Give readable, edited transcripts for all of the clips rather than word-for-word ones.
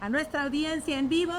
A nuestra audiencia en vivo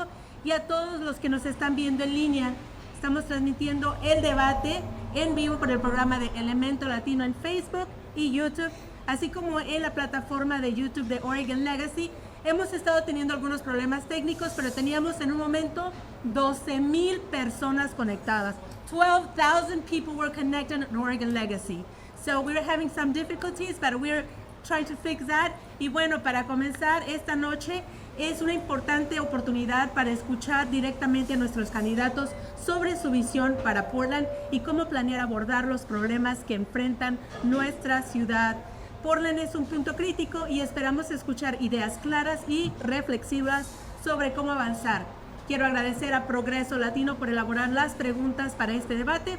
y a todos los que nos están viendo en línea. Estamos transmitiendo el debate en vivo por el programa de Elemento Latino en Facebook y YouTube, así como en la plataforma de YouTube de Oregon Legacy. Hemos estado teniendo algunos problemas técnicos, pero teníamos en un momento 12,000 personas conectadas. 12,000 people were connected in Oregon Legacy. So we're having some difficulties, but we're trying to fix that. Y bueno, para comenzar esta noche, es una importante oportunidad para escuchar directamente a nuestros candidatos sobre su visión para Portland y cómo planear abordar los problemas que enfrentan nuestra ciudad. Portland es un punto crítico y esperamos escuchar ideas claras y reflexivas sobre cómo avanzar. Quiero agradecer a Progreso Latino por elaborar las preguntas para este debate.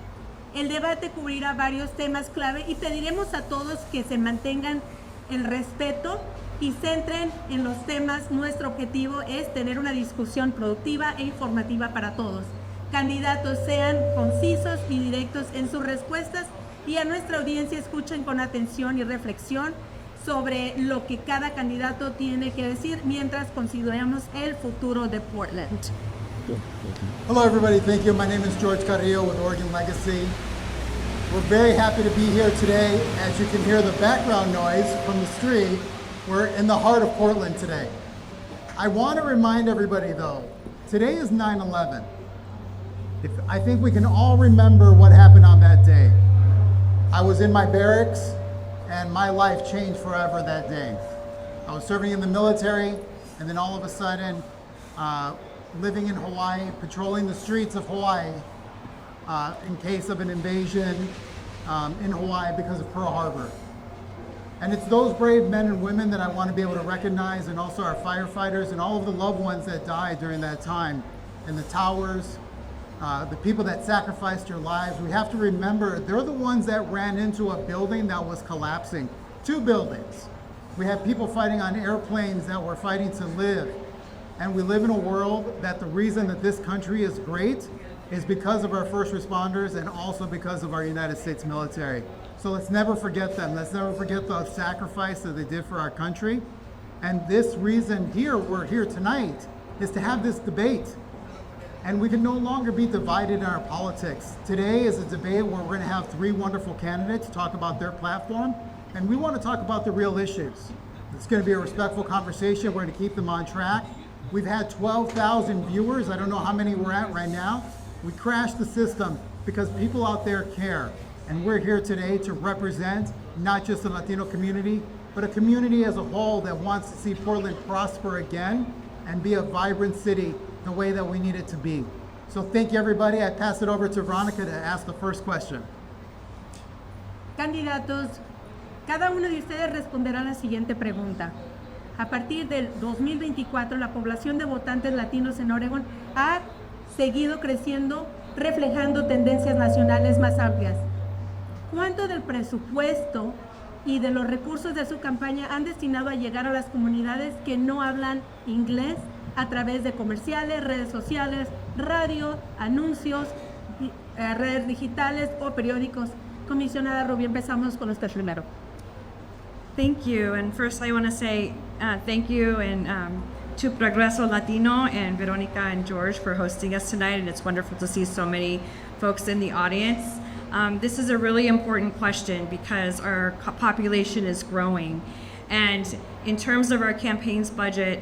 El debate cubrirá varios temas clave y pediremos a todos que se mantengan el respeto y centren en los temas. Nuestro objetivo es tener una discusión productiva e informativa para todos. Candidatos sean concisos y directos en sus respuestas y a nuestra audiencia escuchen con atención y reflexión sobre lo que cada candidato tiene que decir mientras consideramos el futuro de Portland. Hello everybody, thank you. My name is George Carrillo with Oregon Legacy. We're very happy to be here today. As you can hear the background noise from the street, we're in the heart of Portland today. I want to remind everybody though, today is 9/11. I think we can all remember what happened on that day. I was in my barracks and my life changed forever that day. I was serving in the military and then all of a sudden living in Hawaii, patrolling the streets of Hawaii in case of an invasion in Hawaii because of Pearl Harbor. And it's those brave men and women that I want to be able to recognize, and also our firefighters and all of the loved ones that died during that time in the towers, the people that sacrificed their lives. We have to remember they're the ones that ran into a building that was collapsing. 2 buildings. We had people fighting on airplanes that were fighting to live. And we live in a world that the reason that this country is great is because of our first responders and also because of our United States military. So let's never forget them. Let's never forget the sacrifice that they did for our country. And this reason here, we're here tonight, is to have this debate. And we can no longer be divided in our politics. Today is a debate where we're going to have 3 wonderful candidates talk about their platform. And we want to talk about the real issues. It's going to be a respectful conversation. We're going to keep them on track. We've had 12,000 viewers. I don't know how many we're at right now. We crashed the system because people out there care. And we're here today to represent not just the Latino community, but a community as a whole that wants to see Portland prosper again and be a vibrant city the way that we need it to be. So thank you, everybody. I pass it over to Veronica to ask the first question. Candidatos, cada uno de ustedes responderá a la siguiente pregunta. A partir del 2024, la población de votantes latinos en Oregon ha seguido creciendo, reflejando tendencias nacionales más amplias. ¿Cuánto del presupuesto y de los recursos de su campaña han destinado a llegar a las comunidades que no hablan inglés a través de comerciales, redes sociales, radio, anuncios, redes digitales o periódicos? Comisionada Rubio, empezamos con usted primero. Thank you. And first I want to say thank you and to Progreso Latino and Veronica and George for hosting us tonight. And it's wonderful to see so many folks in the audience. This is a really important question because our population is growing. And in terms of our campaign's budget,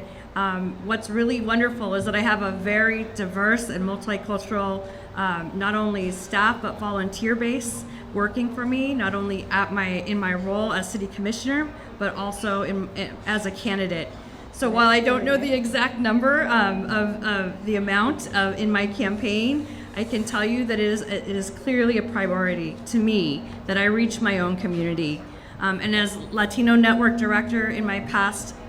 what's really wonderful is that I have a very diverse and multicultural, not only staff, but volunteer base working for me, not only in my role as city commissioner, but also as a candidate. So while I don't know the exact number of the amount in my campaign, I can tell you that it is clearly a priority to me that I reach my own community. And as Latino Network Director in my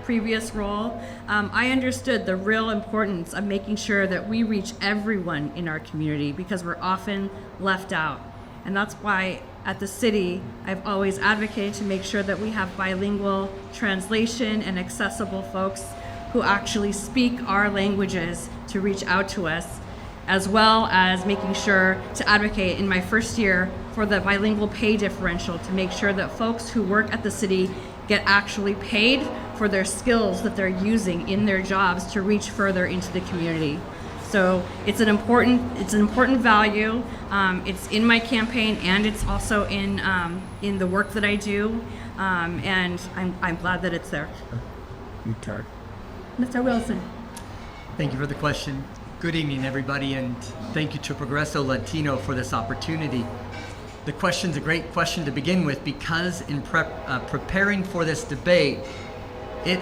previous role, I understood the real importance of making sure that we reach everyone in our community because we're often left out. And that's why at the city, I've always advocated to make sure that we have bilingual translation and accessible folks who actually speak our languages to reach out to us, as well as making sure to advocate in my first year for the bilingual pay differential to make sure that folks who work at the city get actually paid for their skills that they're using in their jobs to reach further into the community. So it's an important value. It's in my campaign, and it's also in the work that I do, and I'm glad that it's there. Okay. Mr. Wilson. Thank you for the question. Good evening, everybody, and thank you to Progreso Latino for this opportunity. The question's a great question to begin with, because in preparing for this debate, it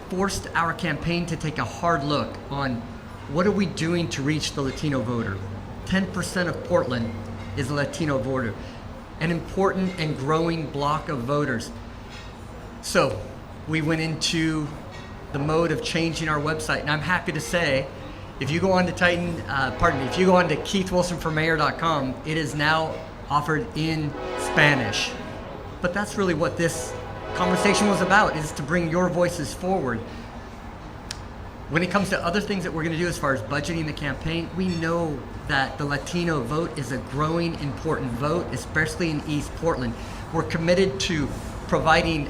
forced our campaign to take a hard look on what are we doing to reach the Latino voter. 10% of Portland is a Latino voter, an important and growing block of voters. So we went into the mode of changing our website, and I'm happy to say, if you go on to if you go on to keithwilsonformayor.com, it is now offered in Spanish. But that's really what this conversation was about, is to bring your voices forward. When it comes to other things that we're going to do as far as budgeting the campaign, we know that the Latino vote is a growing, important vote, especially in East Portland. We're committed to providing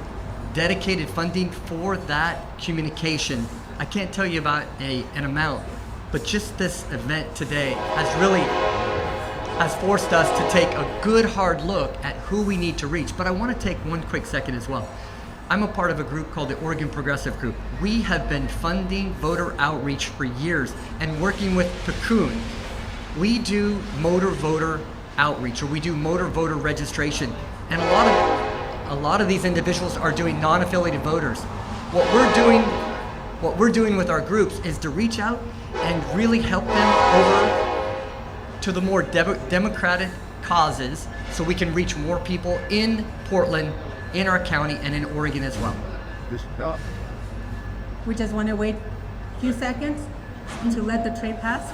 dedicated funding for that communication. I can't tell you about an amount, but just this event today has forced us to take a good hard look at who we need to reach. But I want to take one quick second as well. I'm a part of a group called the Oregon Progressive Group. We have been funding voter outreach for years and working with Cocoon. We do motor voter outreach, or we do motor voter registration, and a lot of these individuals are doing non-affiliated voters. What we're doing with our groups is to reach out and really help them over to the more democratic causes, so we can reach more people in Portland, in our county, and in Oregon as well. We just want to wait a few seconds to let the train pass.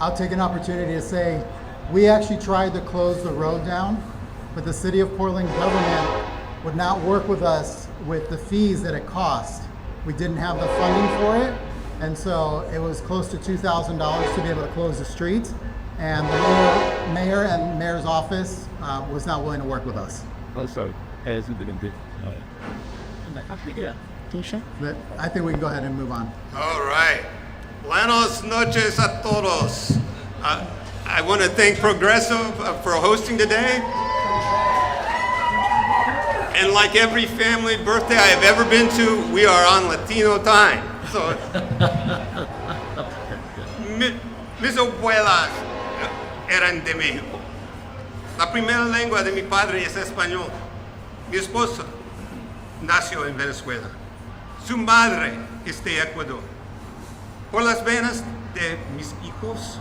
I'll take an opportunity to say, we actually tried to close the road down, but the City of Portland government would not work with us with the fees that it cost. We didn't have the funding for it, and so it was close to $2,000 to be able to close the streets, and the mayor and mayor's office was not willing to work with us. Also, as the But I think we can go ahead and move on. All right. Buenos noches a todos. I want to thank Progreso for hosting today. And like every family birthday I have ever been to, we are on Latino time. So, mis abuelas eran de México. La primera lengua de mi padre es español. Mi esposa nació en Venezuela. Su madre es de Ecuador. Por las venas de mis hijos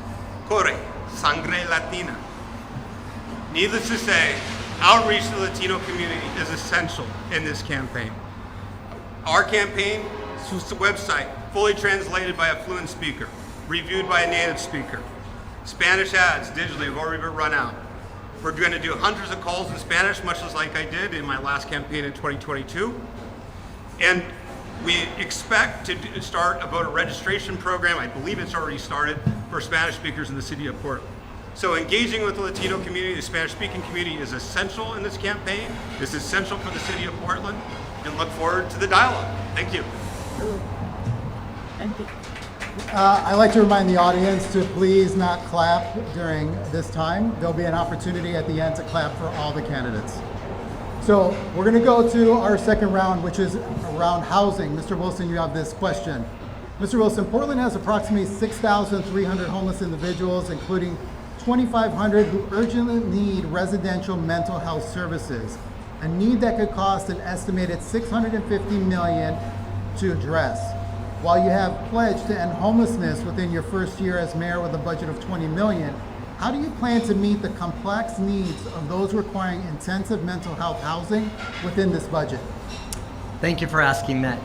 corre sangre latina. Needless to say, outreach to the Latino community is essential in this campaign. Our campaign is a website fully translated by a fluent speaker, reviewed by a native speaker. Spanish ads digitally have already been run out. We're going to do hundreds of calls in Spanish, much as like I did in my last campaign in 2022. And we expect to start a voter registration program. I believe it's already started for Spanish speakers in the city of Portland. So engaging with the Latino community, the Spanish-speaking community, is essential in this campaign. It's essential for the city of Portland, and look forward to the dialogue. Thank you. I'd like to remind the audience to please not clap during this time. There'll be an opportunity at the end to clap for all the candidates. So we're going to go to our second round, which is around housing. Mr. Wilson, you have this question. Mr. Wilson, Portland has approximately 6,300 homeless individuals, including 2,500 who urgently need residential mental health services, a need that could cost an estimated $650 million to address. While you have pledged to end homelessness within your first year as mayor with a budget of $20 million, how do you plan to meet the complex needs of those requiring intensive mental health housing within this budget? Thank you for asking that.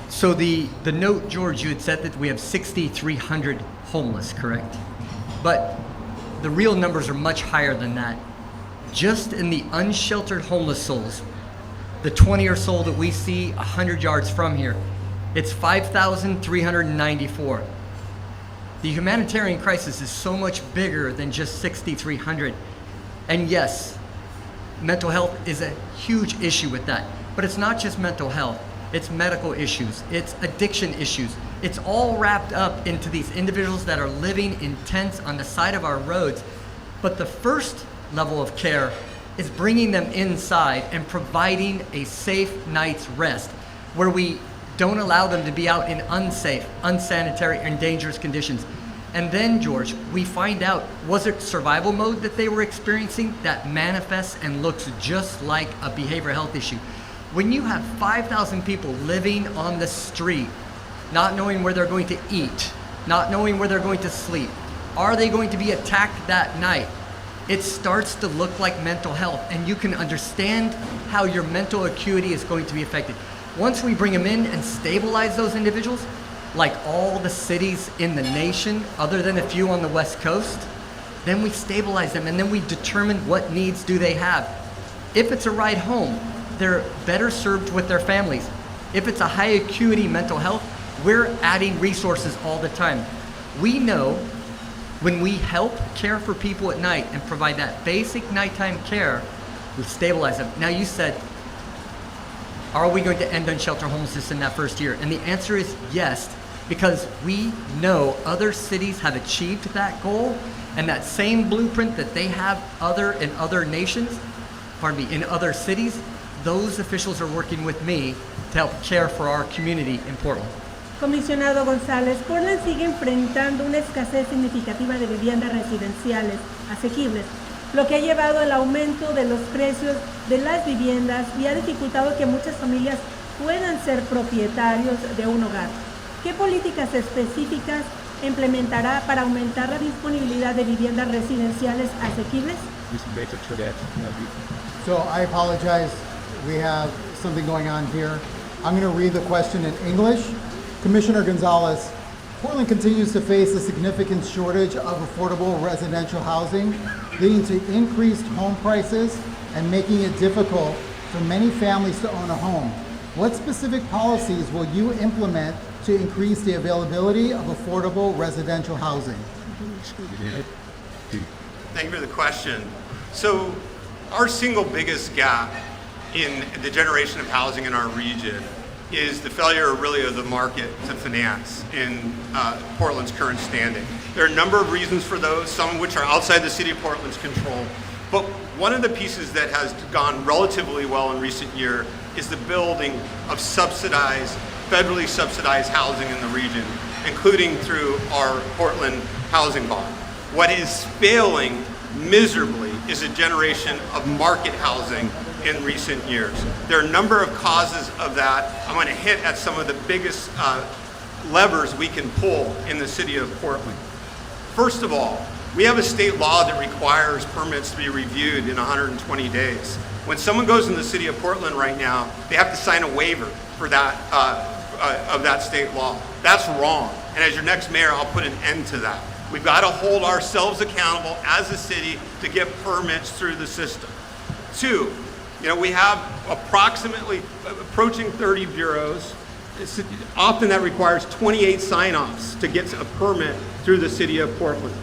So the note, George, you had said that we have 6,300 homeless, correct? But the real numbers are much higher than that. Just in the unsheltered homeless souls, the 20 or so that we see 100 yards from here, it's 5,394. The humanitarian crisis is so much bigger than just 6,300. And yes, mental health is a huge issue with that. But it's not just mental health. It's medical issues. It's addiction issues. It's all wrapped up into these individuals that are living in tents on the side of our roads. But the first level of care is bringing them inside and providing a safe night's rest where we don't allow them to be out in unsafe, unsanitary, and dangerous conditions. And then, George, we find out, was it survival mode that they were experiencing that manifests and looks just like a behavioral health issue? When you have 5,000 people living on the street, not knowing where they're going to eat, not knowing where they're going to sleep, are they going to be attacked that night? It starts to look like mental health, and you can understand how your mental acuity is going to be affected. Once we bring them in and stabilize those individuals, like all the cities in the nation, other than a few on the West Coast, then we stabilize them, and then we determine what needs do they have. If it's a ride home, they're better served with their families. If it's a high acuity mental health, we're adding resources all the time. We know when we help care for people at night and provide that basic nighttime care, we stabilize them. Now you said, are we going to end unsheltered homelessness in that first year? And the answer is yes, because we know other cities have achieved that goal, and that same blueprint that they have in other nations, in other cities, those officials are working with me to help care for our community in Portland. Comisionado González, Portland sigue enfrentando una escasez significativa de viviendas residenciales asequibles, lo que ha llevado al aumento de los precios de las viviendas y ha dificultado que muchas familias puedan ser propietarios de un hogar. ¿Qué políticas específicas implementará para aumentar la disponibilidad de viviendas residenciales asequibles? So I apologize. We have something going on here. I'm going to read the question in English. Commissioner González, Portland continues to face a significant shortage of affordable residential housing, leading to increased home prices and making it difficult for many families to own a home. What specific policies will you implement to increase the availability of affordable residential housing? Thank you for the question. So our single biggest gap in the generation of housing in our region is the failure really of the market to finance in Portland's current standing. There are a number of reasons for those, some of which are outside the city of Portland's control. But one of the pieces that has gone relatively well in recent years is the building of federally subsidized housing in the region, including through our Portland housing bond. What is failing miserably is a generation of market housing in recent years. There are a number of causes of that. I'm going to hit at some of the biggest levers we can pull in the city of Portland. First of all, we have a state law that requires permits to be reviewed in 120 days. When someone goes in the city of Portland right now, they have to sign a waiver for that of that state law. That's wrong. And as your next mayor, I'll put an end to that. We've got to hold ourselves accountable as a city to get permits through the system. Two, we have approaching 30 bureaus. Often that requires 28 sign-offs to get a permit through the city of Portland.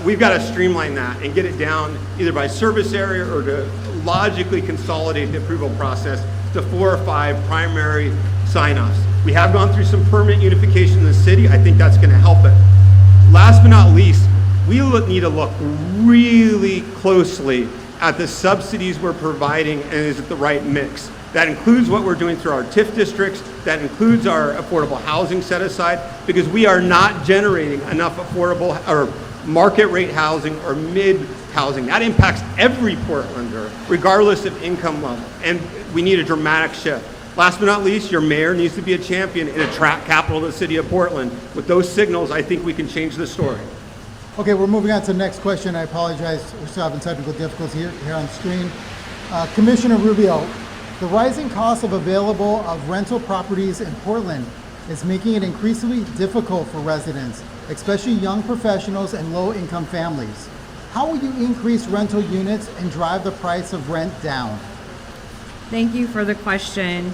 We've got to streamline that and get it down either by service area or to logically consolidate the approval process to 4 or 5 primary sign-offs. We have gone through some permit unification in the city. I think that's going to help it. Last but not least, we need to look really closely at the subsidies we're providing and is it the right mix. That includes what we're doing through our TIF districts, that includes our affordable housing set aside, because we are not generating enough affordable or market rate housing or mid housing. That impacts every Portlander, regardless of income level, and we need a dramatic shift. Last but not least, your mayor needs to be a champion and attract capital to the city of Portland. With those signals, I think we can change the story. Okay, we're moving on to the next question. I apologize, we're still having technical difficulties here on screen. Commissioner Rubio, the rising cost of rental properties in Portland is making it increasingly difficult for residents, especially young professionals and low-income families. How will you increase rental units and drive the price of rent down? Thank you for the question.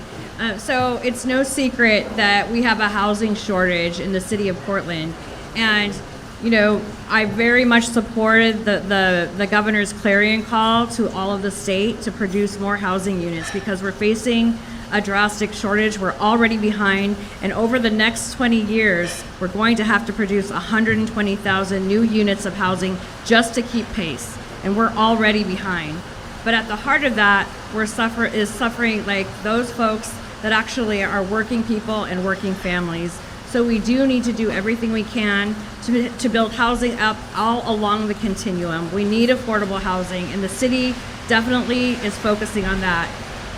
So it's no secret that we have a housing shortage in the city of Portland, and You know, I very much supported the governor's clarion call to all of the state to produce more housing units because we're facing a drastic shortage. We're already behind, and over the next 20 years, we're going to have to produce 120,000 new units of housing just to keep pace, and we're already behind. But at the heart of that, is suffering like those folks that actually are working people and working families. So we do need to do everything we can to build housing up all along the continuum. We need affordable housing, and the city definitely is focusing on that.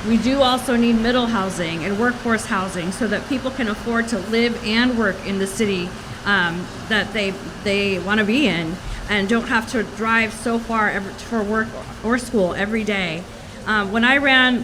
We do also need middle housing and workforce housing so that people can afford to live and work in the city that they want to be in and don't have to drive so far for work or school every day. When I ran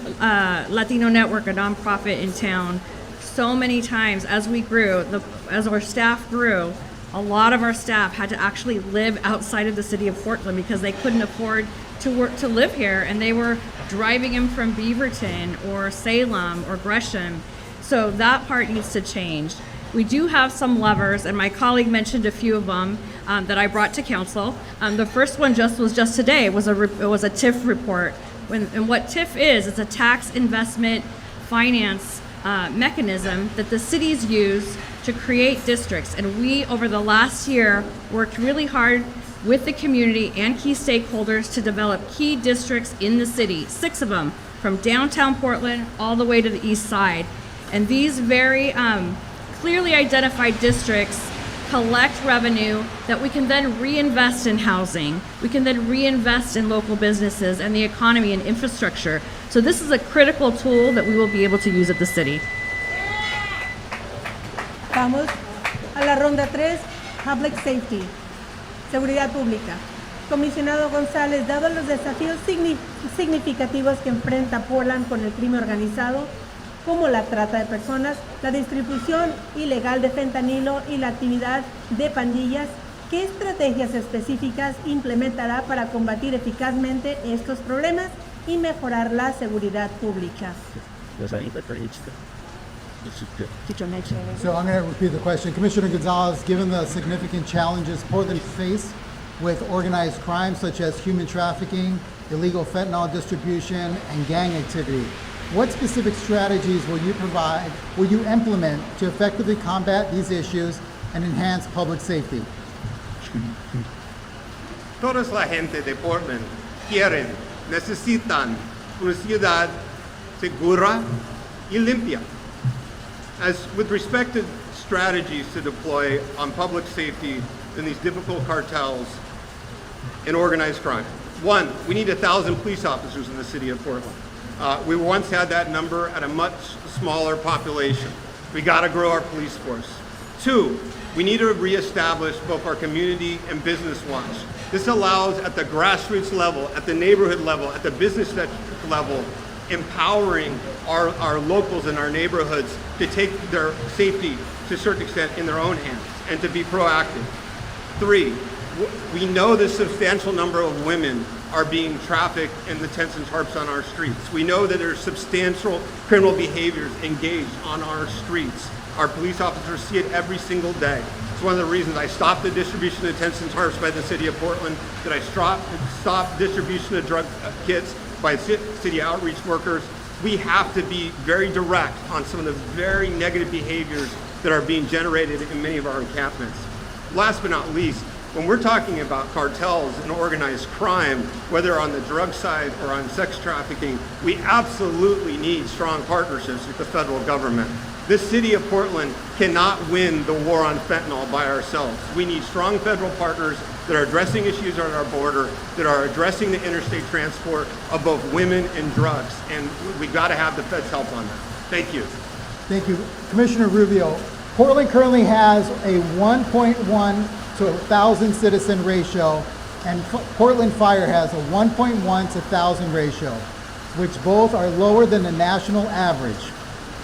Latino Network, a nonprofit in town, so many times as we grew, as our staff grew, a lot of our staff had to actually live outside of the city of Portland because they couldn't afford to live here, and they were driving in from Beaverton or Salem or Gresham. So that part needs to change. We do have some levers, and my colleague mentioned a few of them that I brought to council. The first one was just today. It was a TIF report. And what TIF is, it's a tax investment finance mechanism that the cities use to create districts. And we, over the last year, worked really hard with the community and key stakeholders to develop key districts in the city, 6 of them, from downtown Portland all the way to the east side. And these very clearly identified districts collect revenue that we can then reinvest in housing. We can then reinvest in local businesses and the economy and infrastructure. So this is a critical tool that we will be able to use at the city. Vamos a la ronda 3, Public Safety, Seguridad Pública. Comisionado González, dado los desafíos significativos que enfrenta Portland con el crimen organizado, como la trata de personas, la distribución ilegal de fentanilo y la actividad de pandillas, ¿qué estrategias específicas implementará para combatir eficazmente estos problemas y mejorar la seguridad pública? So I'm going to repeat the question. Commissioner Gonzalez, given the significant challenges Portland face with organized crime such as human trafficking, illegal fentanyl distribution, and gang activity, what specific strategies will you implement to effectively combat these issues and enhance public safety? Todas la gente de Portland necesitan una ciudad segura y limpia. As with respect to strategies to deploy on public safety in these difficult cartels and organized crime. 1, we need 1,000 police officers in the city of Portland. We once had that number at a much smaller population. We got to grow our police force. 2, we need to reestablish both our community and business watch. This allows at the grassroots level, at the neighborhood level, at the business level, empowering our locals in our neighborhoods to take their safety to a certain extent in their own hands and to be proactive. 3, we know the substantial number of women are being trafficked in the tents and tarps on our streets. We know that there's substantial criminal behaviors engaged on our streets. Our police officers see it every single day. It's one of the reasons I stopped the distribution of tents and tarps by the city of Portland, that I stopped distribution of drug kits by city outreach workers. We have to be very direct on some of the very negative behaviors that are being generated in many of our encampments. Last but not least, when we're talking about cartels and organized crime, whether on the drug side or on sex trafficking, we absolutely need strong partnerships with the federal government. This city of Portland cannot win the war on fentanyl by ourselves. We need strong federal partners that are addressing issues on our border, that are addressing the interstate transport of both women and drugs, and we've got to have the feds help on that. Thank you. Thank you. Commissioner Rubio, Portland currently has a 1.1 to 1,000 citizen ratio, and Portland Fire has a 1.1 to 1,000 ratio, which both are lower than the national average.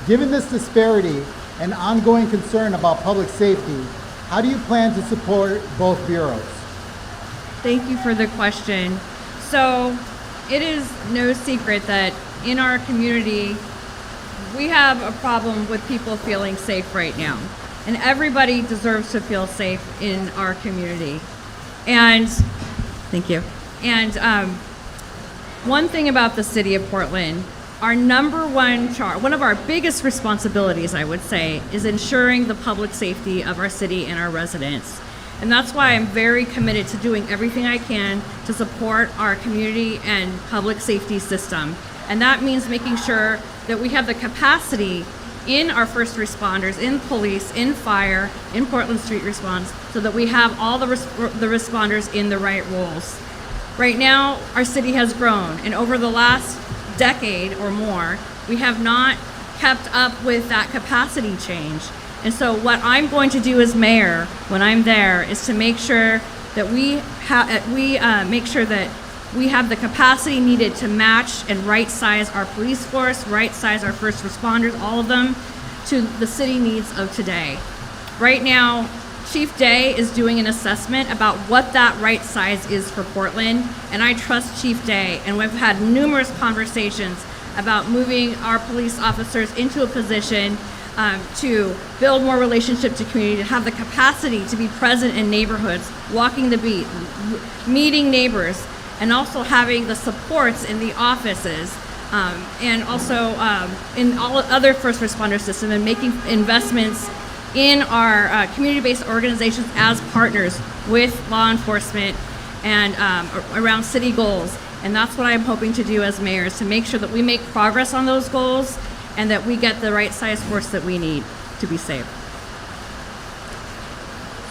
Given this disparity and ongoing concern about public safety, how do you plan to support both bureaus? Thank you for the question. So it is no secret that in our community, we have a problem with people feeling safe right now. and everybody deserves to feel safe in our community. And thank you. And one thing about the city of Portland, our number one one of our biggest responsibilities, I would say, is ensuring the public safety of our city and our residents. And that's why I'm very committed to doing everything I can to support our community and public safety system. And that means making sure that we have the capacity in our first responders, in police, in fire, in Portland Street Response, so that we have all the responders in the right roles. Right now, our city has grown, and over the last decade or more, we have not kept up with that capacity change. And so what I'm going to do as mayor when I'm there is to make sure that we have the capacity needed to match and right size our police force, right size our first responders, all of them, to the city needs of today. Right now, Chief Day is doing an assessment about what that right size is for Portland, and I trust Chief Day, and we've had numerous conversations about moving our police officers into a position to build more relationship to community, to have the capacity to be present in neighborhoods, walking the beat, meeting neighbors, and also having the supports in the offices, and also in all other first responder system, and making investments in our community-based organizations as partners with law enforcement and around city goals. And that's what I'm hoping to do as mayor, is to make sure that we make progress on those goals and that we get the right size force that we need to be safe.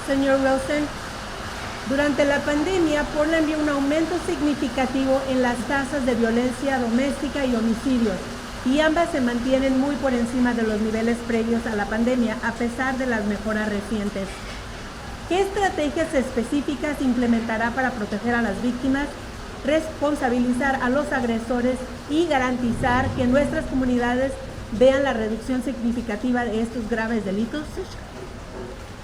Señor Wilson, durante la pandemia, Portland vio un aumento significativo en las tasas de violencia doméstica y homicidios, y ambas se mantienen muy por encima de los niveles previos a la pandemia, a pesar de las mejoras recientes. ¿Qué estrategias específicas implementará para proteger a las víctimas, responsabilizar a los agresores y garantizar que nuestras comunidades vean la reducción significativa de estos graves delitos?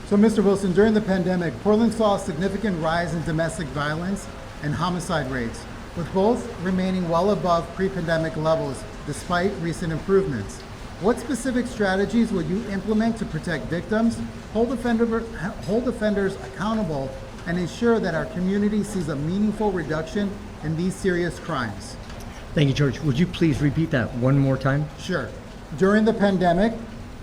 So, Mr. Wilson, during the pandemic, Portland saw a significant rise in domestic violence and homicide rates, with both remaining well above pre-pandemic levels despite recent improvements. What specific strategies will you implement to protect victims, hold offenders accountable, and ensure that our community sees a meaningful reduction in these serious crimes? Thank you, George. Would you please repeat that one more time? Sure. During the pandemic,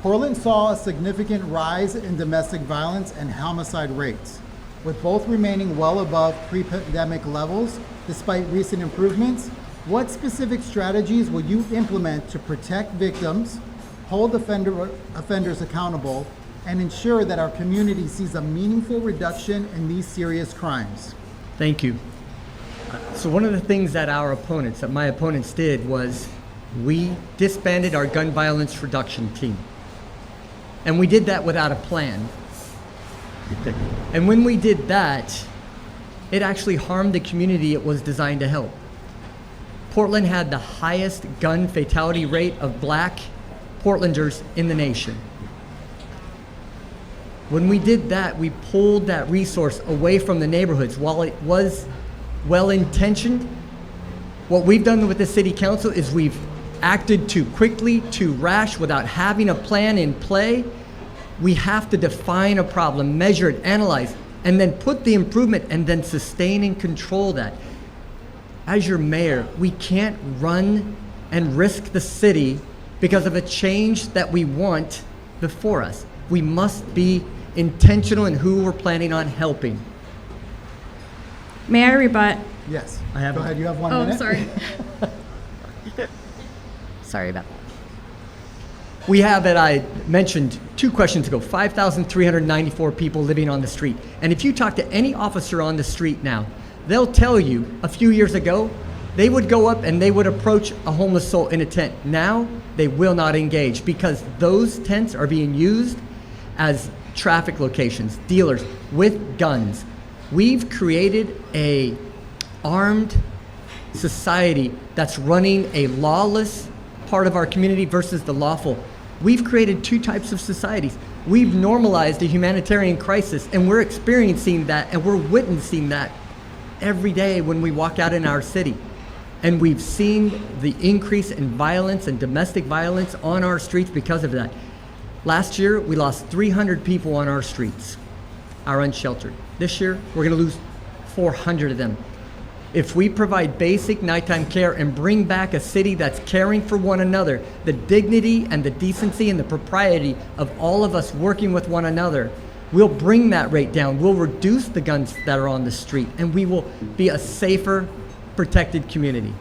Portland saw a significant rise in domestic violence and homicide rates, with both remaining well above pre-pandemic levels despite recent improvements. What specific strategies will you implement to protect victims, hold offenders accountable, and ensure that our community sees a meaningful reduction in these serious crimes? Thank you. So one of the things that my opponents did was we disbanded our gun violence reduction team. And we did that without a plan. And when we did that, it actually harmed the community it was designed to help. Portland had the highest gun fatality rate of Black Portlanders in the nation. When we did that, we pulled that resource away from the neighborhoods. While it was well-intentioned, what we've done with the city council is we've acted too quickly, too rash, without having a plan in play. We have to define a problem, measure it, analyze, and then put the improvement and then sustain and control that. As your mayor, we can't run and risk the city because of a change that we want before us. We must be intentional in who we're planning on helping. May I rebut? Yes. I have Go ahead, you have 1 Oh, minute. sorry. Sorry about that. We have, as I mentioned 2 questions ago, 5,394 people living on the street. And if you talk to any officer on the street now, they'll tell you a few years ago, they would go up and they would approach a homeless soul in a tent. Now, they will not engage because those tents are being used as traffic locations, dealers with guns. We've created a armed society that's running a lawless part of our community versus the lawful. We've created 2 types of societies. We've normalized a humanitarian crisis, and we're experiencing that, and we're witnessing that every day when we walk out in our city. And we've seen the increase in violence and domestic violence on our streets because of that. Last year, we lost 300 people on our streets, are unsheltered. This year, we're going to lose 400 of them. If we provide basic nighttime care and bring back a city that's caring for one another, the dignity and the decency and the propriety of all of us working with one another, we'll bring that rate down. We'll reduce the guns that are on the street, and we will be a safer, protected community.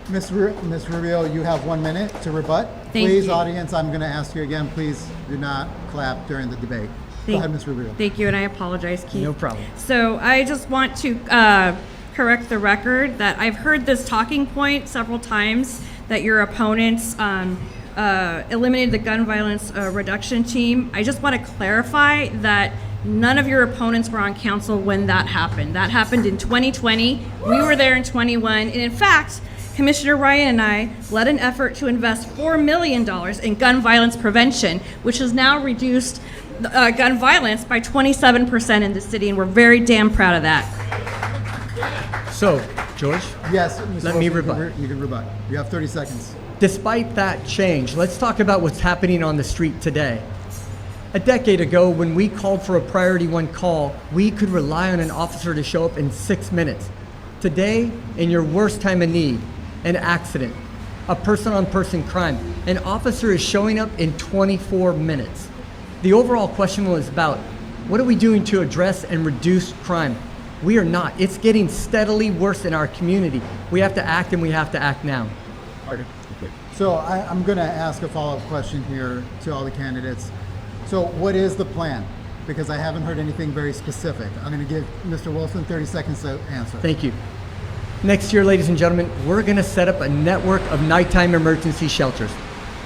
Ms. Rubio, you have 1 minute to rebut. Thank Please, you. audience, I'm going to ask you again, please do not clap during the debate. Go ahead, Ms. Rubio. Thank you, and I apologize, Keith. No problem. So I just want to correct the record that I've heard this talking point several times that your opponents eliminated the gun violence reduction team. I just want to clarify that none of your opponents were on council when that happened. That happened in 2020. We were there in 21. And in fact, Commissioner Ryan and I led an effort to invest $4 million in gun violence prevention, which has now reduced gun violence by 27% in the city, and we're very damn proud of that. So, George, Yes, Ms. Let me Wilson, rebut. You can rebut. You have 30 seconds. despite that change, let's talk about what's happening on the street today. A decade ago, when we called for a priority 1 call, we could rely on an officer to show up in 6 minutes. Today, in your worst time of need, an accident, a person-on-person crime, an officer is showing up in 24 minutes. The overall question was about, what are we doing to address and reduce crime? We are not. It's getting steadily worse in our community. We have to act, and we have to act now. So I'm going to ask a follow-up question here to all the candidates. So what is the plan? Because I haven't heard anything very specific. I'm going to give Mr. Wilson 30 seconds to answer. Thank you. Next year, ladies and gentlemen, we're going to set up a network of nighttime emergency shelters.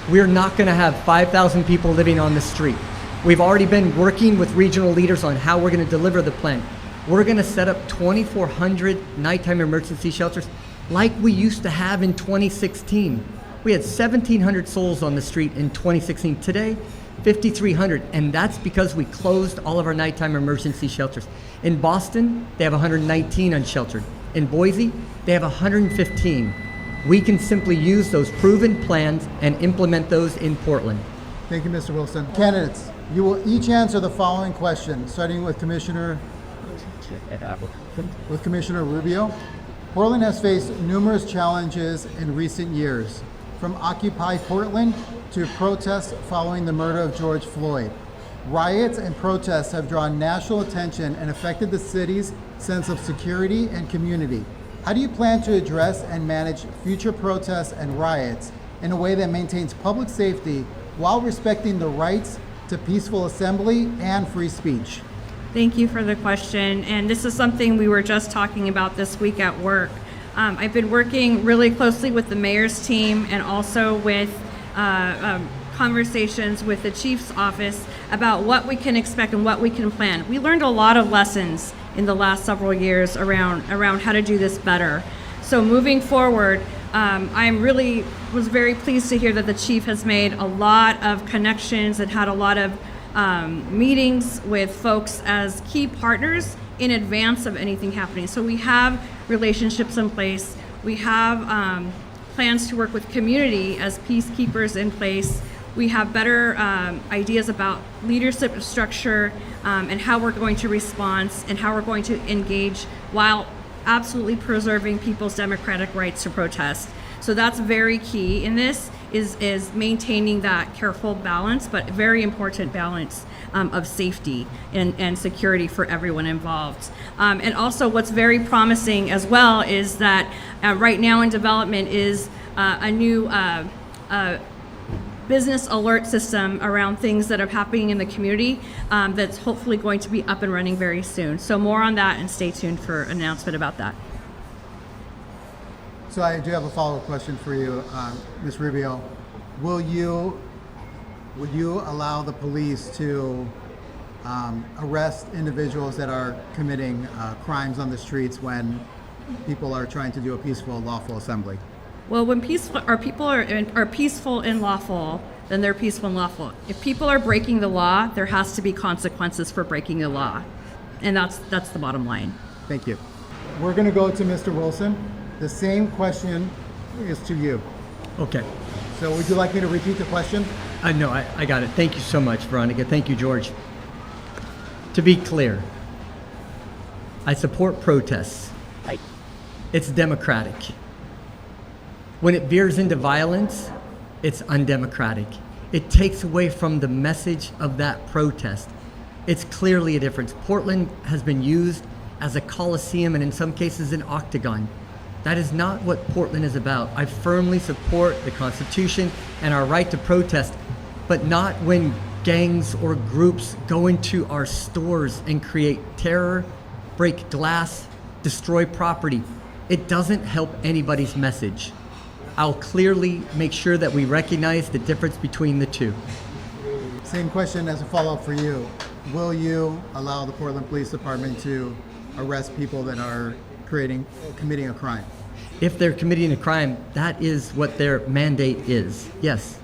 We're not going to have 5,000 people living on the street. We've already been working with regional leaders on how we're going to deliver the plan. We're going to set up 2,400 nighttime emergency shelters like we used to have in 2016. We had 1,700 souls on the street in 2016. Today, 5,300, and that's because we closed all of our nighttime emergency shelters. In Boston, they have 119 unsheltered. In Boise, they have 115. We can simply use those proven plans and implement those in Portland. Thank you, Mr. Wilson. Candidates, you will each answer the following question, starting with Commissioner Rubio. Portland has faced numerous challenges in recent years, from Occupy Portland to protests following the murder of George Floyd. Riots and protests have drawn national attention and affected the city's sense of security and community. How do you plan to address and manage future protests and riots in a way that maintains public safety while respecting the rights to peaceful assembly and free speech? Thank you for the question, and this is something we were just talking about this week at work. I've been working really closely with the mayor's team and also with conversations with the chief's office about what we can expect and what we can plan. We learned a lot of lessons in the last several years around how to do this better. So moving forward, I was very pleased to hear that the chief has made a lot of connections and had a lot of meetings with folks as key partners in advance of anything happening. So we have relationships in place. We have plans to work with community as peacekeepers in place. We have better ideas about leadership structure and how we're going to respond and how we're going to engage while absolutely preserving people's democratic rights to protest. So that's very key in this, is maintaining that careful balance, but very important balance of safety and security for everyone involved. And also what's very promising as well is that right now in development is a new business alert system around things that are happening in the community that's hopefully going to be up and running very soon. So more on that, and stay tuned for an announcement about that. So I do have a follow-up question for you, Ms. Rubio. Would you allow the police to arrest individuals that are committing crimes on the streets when people are trying to do a peaceful, lawful assembly? Well, when people are peaceful and lawful, then they're peaceful and lawful. If people are breaking the law, there has to be consequences for breaking the law, and that's the bottom line. Thank you. We're going to go to Mr. Wilson. The same question is to you. Okay. So would you like me to repeat the question? No, I got it. Thank you so much, Veronica. Thank you, George. To be clear, I support protests. It's democratic. When it veers into violence, it's undemocratic. It takes away from the message of that protest. It's clearly a difference. Portland has been used as a coliseum and in some cases an octagon. That is not what Portland is about. I firmly support the Constitution and our right to protest, but not when gangs or groups go into our stores and create terror, break glass, destroy property. It doesn't help anybody's message. I'll clearly make sure that we recognize the difference between the two. Same question as a follow-up for you. Will you allow the Portland Police Department to arrest people that are committing a crime? If they're committing a crime, that is what their mandate is. Yes.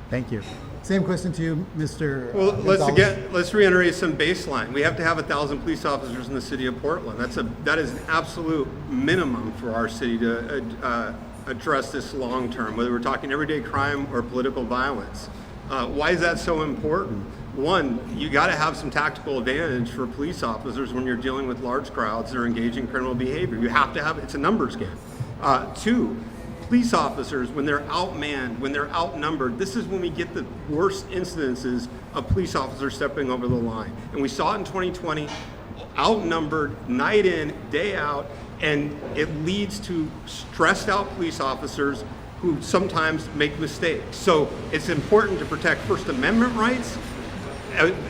Thank you. Same question to you, Mr. Well, Gonzalez. let's reiterate some baseline. We have to have 1,000 police officers in the city of Portland. That is an absolute minimum for our city to address this long term, whether we're talking everyday crime or political violence. Why is that so important? One, you got to have some tactical advantage for police officers when you're dealing with large crowds that are engaging in criminal behavior. You have to have, it's a numbers game. Two, police officers, when they're outmanned, when they're outnumbered, this is when we get the worst incidences of police officers stepping over the line. And we saw it in 2020, outnumbered, night in, day out, and it leads to stressed out police officers who sometimes make mistakes. So it's important to protect First Amendment rights,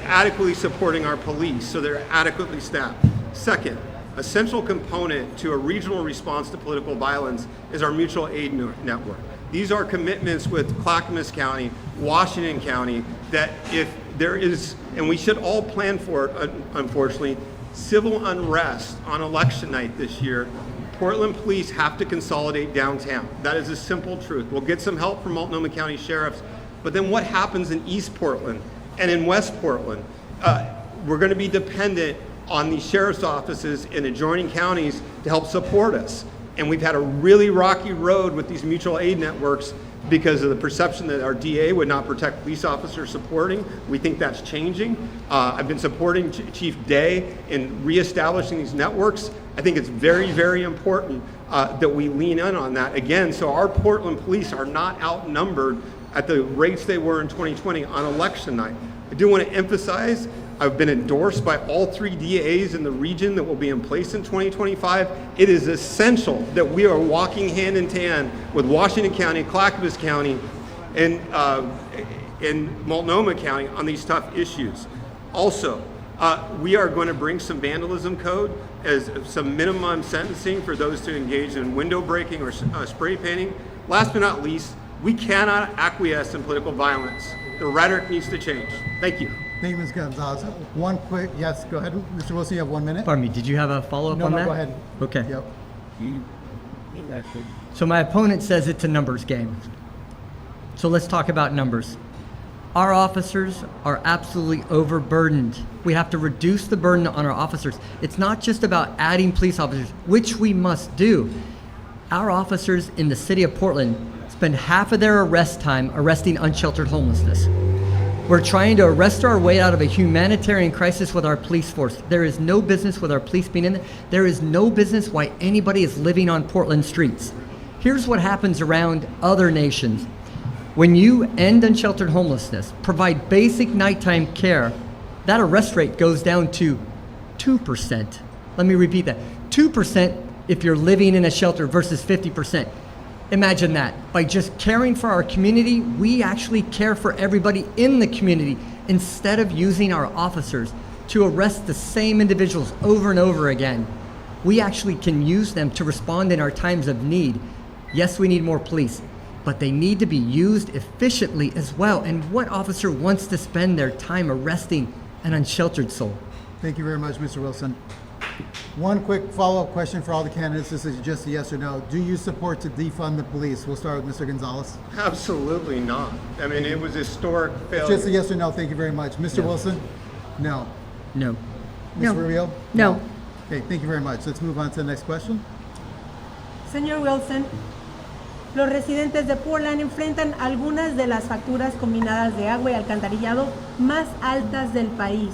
adequately supporting our police so they're adequately staffed. Second, a central component to a regional response to political violence is our mutual aid network. These are commitments with Clackamas County, Washington County, that if there is, and we should all plan for it, unfortunately, civil unrest on election night this year, Portland police have to consolidate downtown. That is a simple truth. We'll get some help from Multnomah County sheriffs, but then what happens in East Portland and in West Portland? We're going to be dependent on these sheriff's offices in adjoining counties to help support us. And we've had a really rocky road with these mutual aid networks because of the perception that our DA would not protect police officers supporting. We think that's changing. I've been supporting Chief Day in reestablishing these networks. I think it's very, very important that we lean in on that again, so our Portland police are not outnumbered at the rates they were in 2020 on election night. I do want to emphasize, I've been endorsed by all 3 DAs in the region that will be in place in 2025. It is essential that we are walking hand in hand with Washington County, Clackamas County, and Multnomah County on these tough issues. Also, we are going to bring some vandalism code as some minimum sentencing for those to engage in window breaking or spray painting. Last but not least, we cannot acquiesce in political violence. The rhetoric needs to change. Thank you. Thank you, Ms. Gonzalez. One quick, yes, go ahead. Mr. Wilson, you have 1 minute. Pardon me, did you have a follow-up on that? No, go ahead. Okay. Yep. So my opponent says it's a numbers game. So let's talk about numbers. Our officers are absolutely overburdened. We have to reduce the burden on our officers. It's not just about adding police officers, which we must do. Our officers in the city of Portland spend half of their arrest time arresting unsheltered homelessness. We're trying to arrest our way out of a humanitarian crisis with our police force. There is no business with our police being in there. There is no business why anybody is living on Portland streets. Here's what happens around other nations. When you end unsheltered homelessness, provide basic nighttime care, that arrest rate goes down to 2%. Let me repeat that. 2% if you're living in a shelter versus 50%. Imagine that. By just caring for our community, we actually care for everybody in the community instead of using our officers to arrest the same individuals over and over again. We actually can use them to respond in our times of need. Yes, we need more police, but they need to be used efficiently as well. And what officer wants to spend their time arresting an unsheltered soul? Thank you very much, Mr. Wilson. One quick follow-up question for all the candidates. This is just a yes or no. Do you support to defund the police? We'll start with Mr. Gonzalez. Absolutely not. I mean, it was historic failure. Just a yes or no. Thank you very much. Mr. Wilson? No. No. Ms. Rubio? No. Okay, thank you very much. Let's move on to the next question. Senor Wilson, los residentes de Portland enfrentan algunas de las facturas combinadas de agua y alcantarillado más altas del país,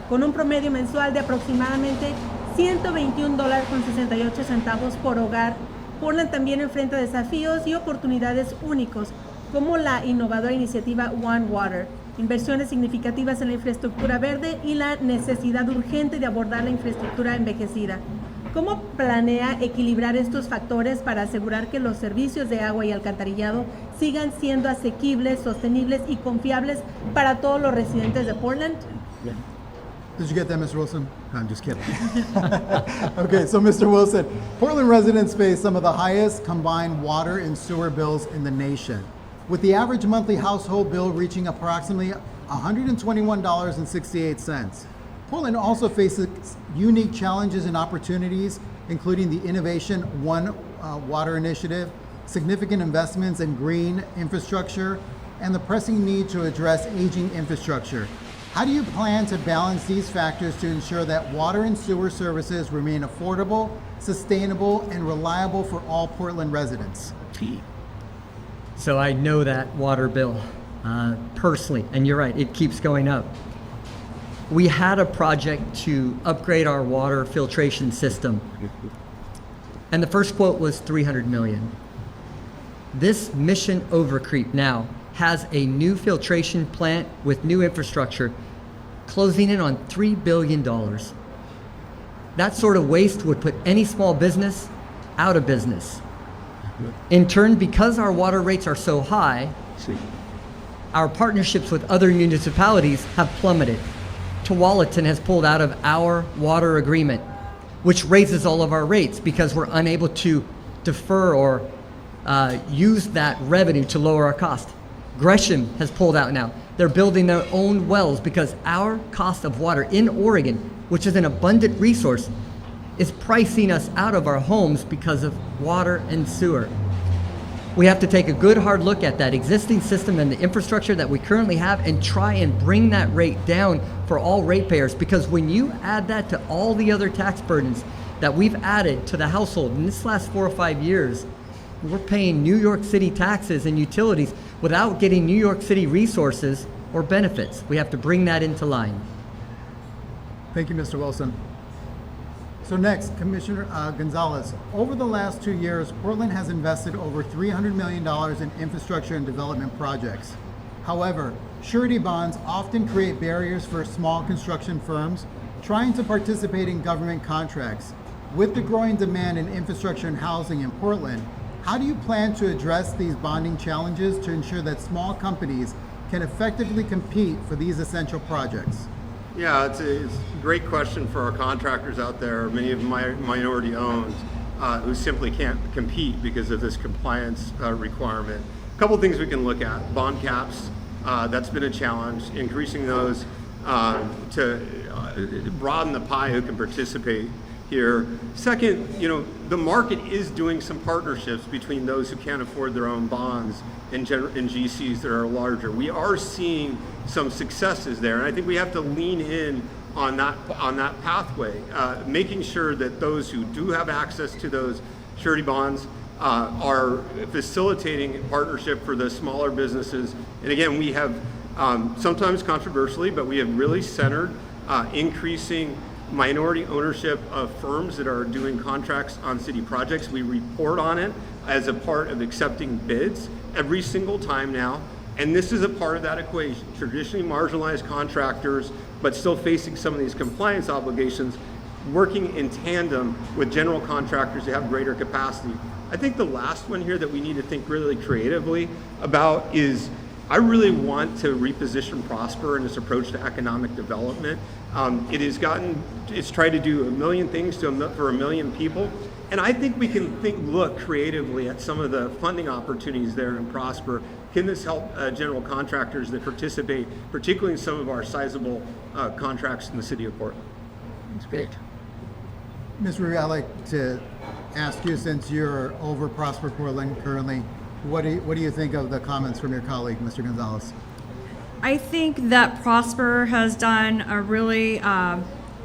con un promedio mensual de aproximadamente $121.68 por hogar. Portland también enfrenta desafíos y oportunidades únicos, como la innovadora iniciativa One Water, inversiones significativas en la infraestructura verde y la necesidad urgente de abordar la infraestructura envejecida. ¿Cómo planea equilibrar estos factores para asegurar que los servicios de agua y alcantarillado sigan siendo asequibles, sostenibles y confiables para todos los residentes de Portland? Did you get that, Mr. Wilson? No, I'm just kidding. Okay, so Mr. Wilson, Portland residents face some of the highest combined water and sewer bills in the nation, with the average monthly household bill reaching approximately $121.68. Portland also faces unique challenges and opportunities, including the Innovation One Water Initiative, significant investments in green infrastructure, and the pressing need to address aging infrastructure. How do you plan to balance these factors to ensure that water and sewer services remain affordable, sustainable, and reliable for all Portland residents? So I know that water bill personally, and you're right, it keeps going up. We had a project to upgrade our water filtration system, and the first quote was $300 million. This mission overcreep now has a new filtration plant with new infrastructure closing in on $3 billion. That sort of waste would put any small business out of business. In turn, because our water rates are so high, our partnerships with other municipalities have plummeted. Tualatin has pulled out of our water agreement, which raises all of our rates because we're unable to defer or use that revenue to lower our cost. Gresham has pulled out now. They're building their own wells because our cost of water in Oregon, which is an abundant resource, is pricing us out of our homes because of water and sewer. We have to take a good hard look at that existing system and the infrastructure that we currently have and try and bring that rate down for all ratepayers, because when you add that to all the other tax burdens that we've added to the household in this last 4 or 5 years, we're paying New York City taxes and utilities without getting New York City resources or benefits. We have to bring that into line. Thank you, Mr. Wilson. So next, Commissioner González. Over the last 2 years, Portland has invested over $300 million in infrastructure and development projects. However, surety bonds often create barriers for small construction firms trying to participate in government contracts. With the growing demand in infrastructure and housing in Portland, how do you plan to address these bonding challenges to ensure that small companies can effectively compete for these essential projects? Yeah, it's a great question for our contractors out there, many of them minority owned, who simply can't compete because of this compliance requirement. A couple things we can look at. Bond caps, that's been a challenge. Increasing those to broaden the pie who can participate here. Second, the market is doing some partnerships between those who can't afford their own bonds and GCs that are larger. We are seeing some successes there, and I think we have to lean in on that pathway, making sure that those who do have access to those surety bonds are facilitating partnership for the smaller businesses. And again, we have sometimes controversially, but we have really centered increasing minority ownership of firms that are doing contracts on city projects. We report on it as a part of accepting bids every single time now, and this is a part of that equation. Traditionally marginalized contractors, but still facing some of these compliance obligations, working in tandem with general contractors to have greater capacity. I think the last one here that we need to think really creatively about is, I really want to reposition Prosper in this approach to economic development. It's tried to do a million things for a million people. And I think we can look creatively at some of the funding opportunities there in Prosper. Can this help general contractors that participate, particularly in some of our sizable contracts in the city of Portland? That's great. Ms. Rubio, I'd like to ask you, since you're over Prosper Portland currently, what do you think of the comments from your colleague, Mr. González? I think that Prosper has done a really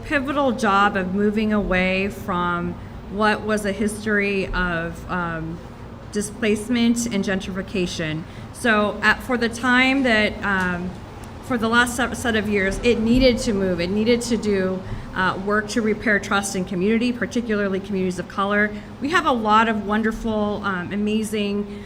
pivotal job of moving away from what was a history of displacement and gentrification. So for the time that, for the last set of years, it needed to move. It needed to do work to repair trust in community, particularly communities of color. We have a lot of wonderful, amazing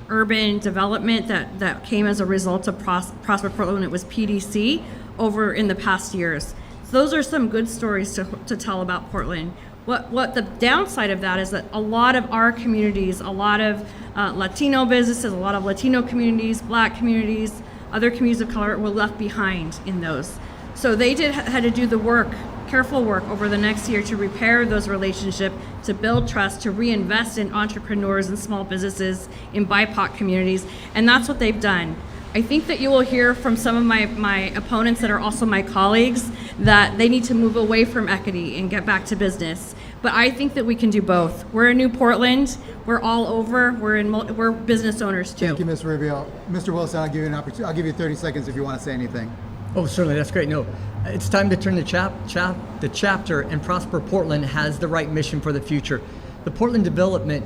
urban development that came as a result of Prosper Portland. It was PDC over in the past years. So those are some good stories to tell about Portland. What the downside of that is that a lot of our communities, a lot of Latino businesses, a lot of Latino communities, Black communities, other communities of color were left behind in those. So they had to do the work, careful work over the next year to repair those relationships, to build trust, to reinvest in entrepreneurs and small businesses in BIPOC communities, and that's what they've done. I think that you will hear from some of my opponents that are also my colleagues that they need to move away from equity and get back to business. But I think that we can do both. We're in New Portland. We're all over. We're business owners too. Thank you, Ms. Rubio. Mr. Wilson, I'll give you an opportunity. I'll give you 30 seconds if you want to say anything. Oh, certainly. That's great. No, it's time to turn the chapter, and Prosper Portland has the right mission for the future. The Portland Development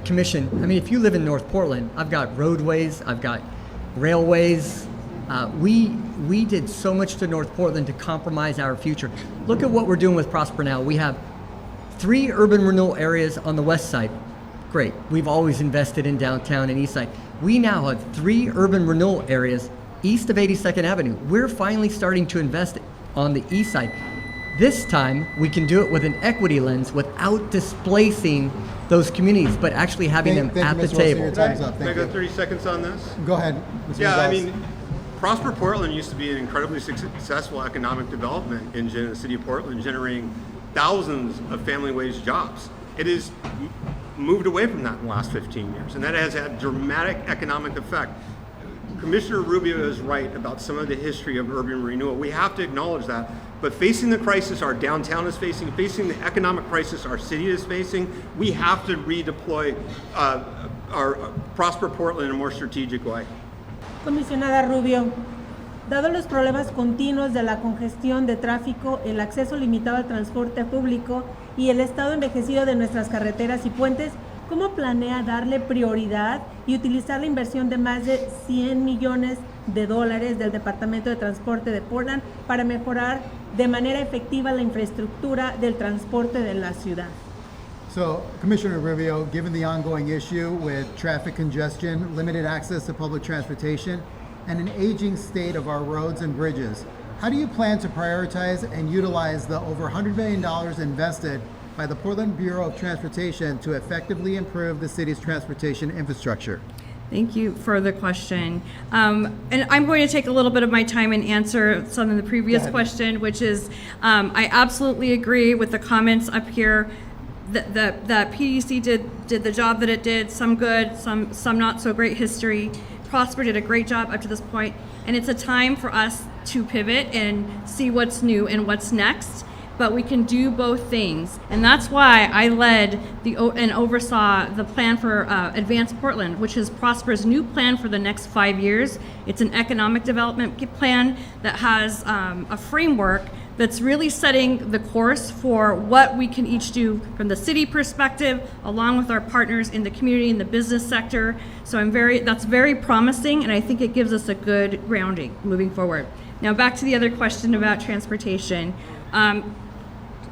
Commission, I mean, if you live in North Portland, I've got roadways, I've got railways. We did so much to North Portland to compromise our future. Look at what we're doing with Prosper now. We have 3 urban renewal areas on the west side. Great. We've always invested in downtown and east side. We now have 3 urban renewal areas east of 82nd Avenue. We're finally starting to invest on the east side. This time, we can do it with an equity lens without displacing those communities, but actually having them at the table. Your time's up. Can I Thank go you. 30 seconds on this? Go ahead, Mr. Yeah, I Gonzalez. mean, Prosper Portland used to be an incredibly successful economic development engine in the city of Portland, generating thousands of family wage jobs. It has moved away from that in the last 15 years, and that has had dramatic economic effect. Commissioner Rubio is right about some of the history of urban renewal. We have to acknowledge that. But facing the crisis our downtown is facing the economic crisis our city is facing, we have to redeploy our Prosper Portland in a more strategic way. Comisionada Rubio, dado los problemas continuos de la congestión de tráfico, el acceso limitado al transporte público y el estado envejecido de nuestras carreteras y puentes, ¿cómo planea darle prioridad y utilizar la inversión de más de $100 millones del Departamento de Transporte de Portland para mejorar de manera efectiva la infraestructura del transporte de la ciudad? So, Commissioner Rubio, given the ongoing issue with traffic congestion, limited access to public transportation, and an aging state of our roads and bridges, how do you plan to prioritize and utilize the over $100 million invested by the Portland Bureau of Transportation to effectively improve the city's transportation infrastructure? Thank you for the question. And I'm going to take a little bit of my time and answer some of the previous question, which is I absolutely agree with the comments up here that PDC did the job that it did, some good, some not so great history. Prosper did a great job up to this point, and it's a time for us to pivot and see what's new and what's next. But we can do both things, and that's why I led and oversaw the plan for Advanced Portland, which is Prosper's new plan for the next 5 years. It's an economic development plan that has a framework that's really setting the course for what we can each do from the city perspective, along with our partners in the community and the business sector. So that's very promising, and I think it gives us a good grounding moving forward. Now back to the other question about transportation.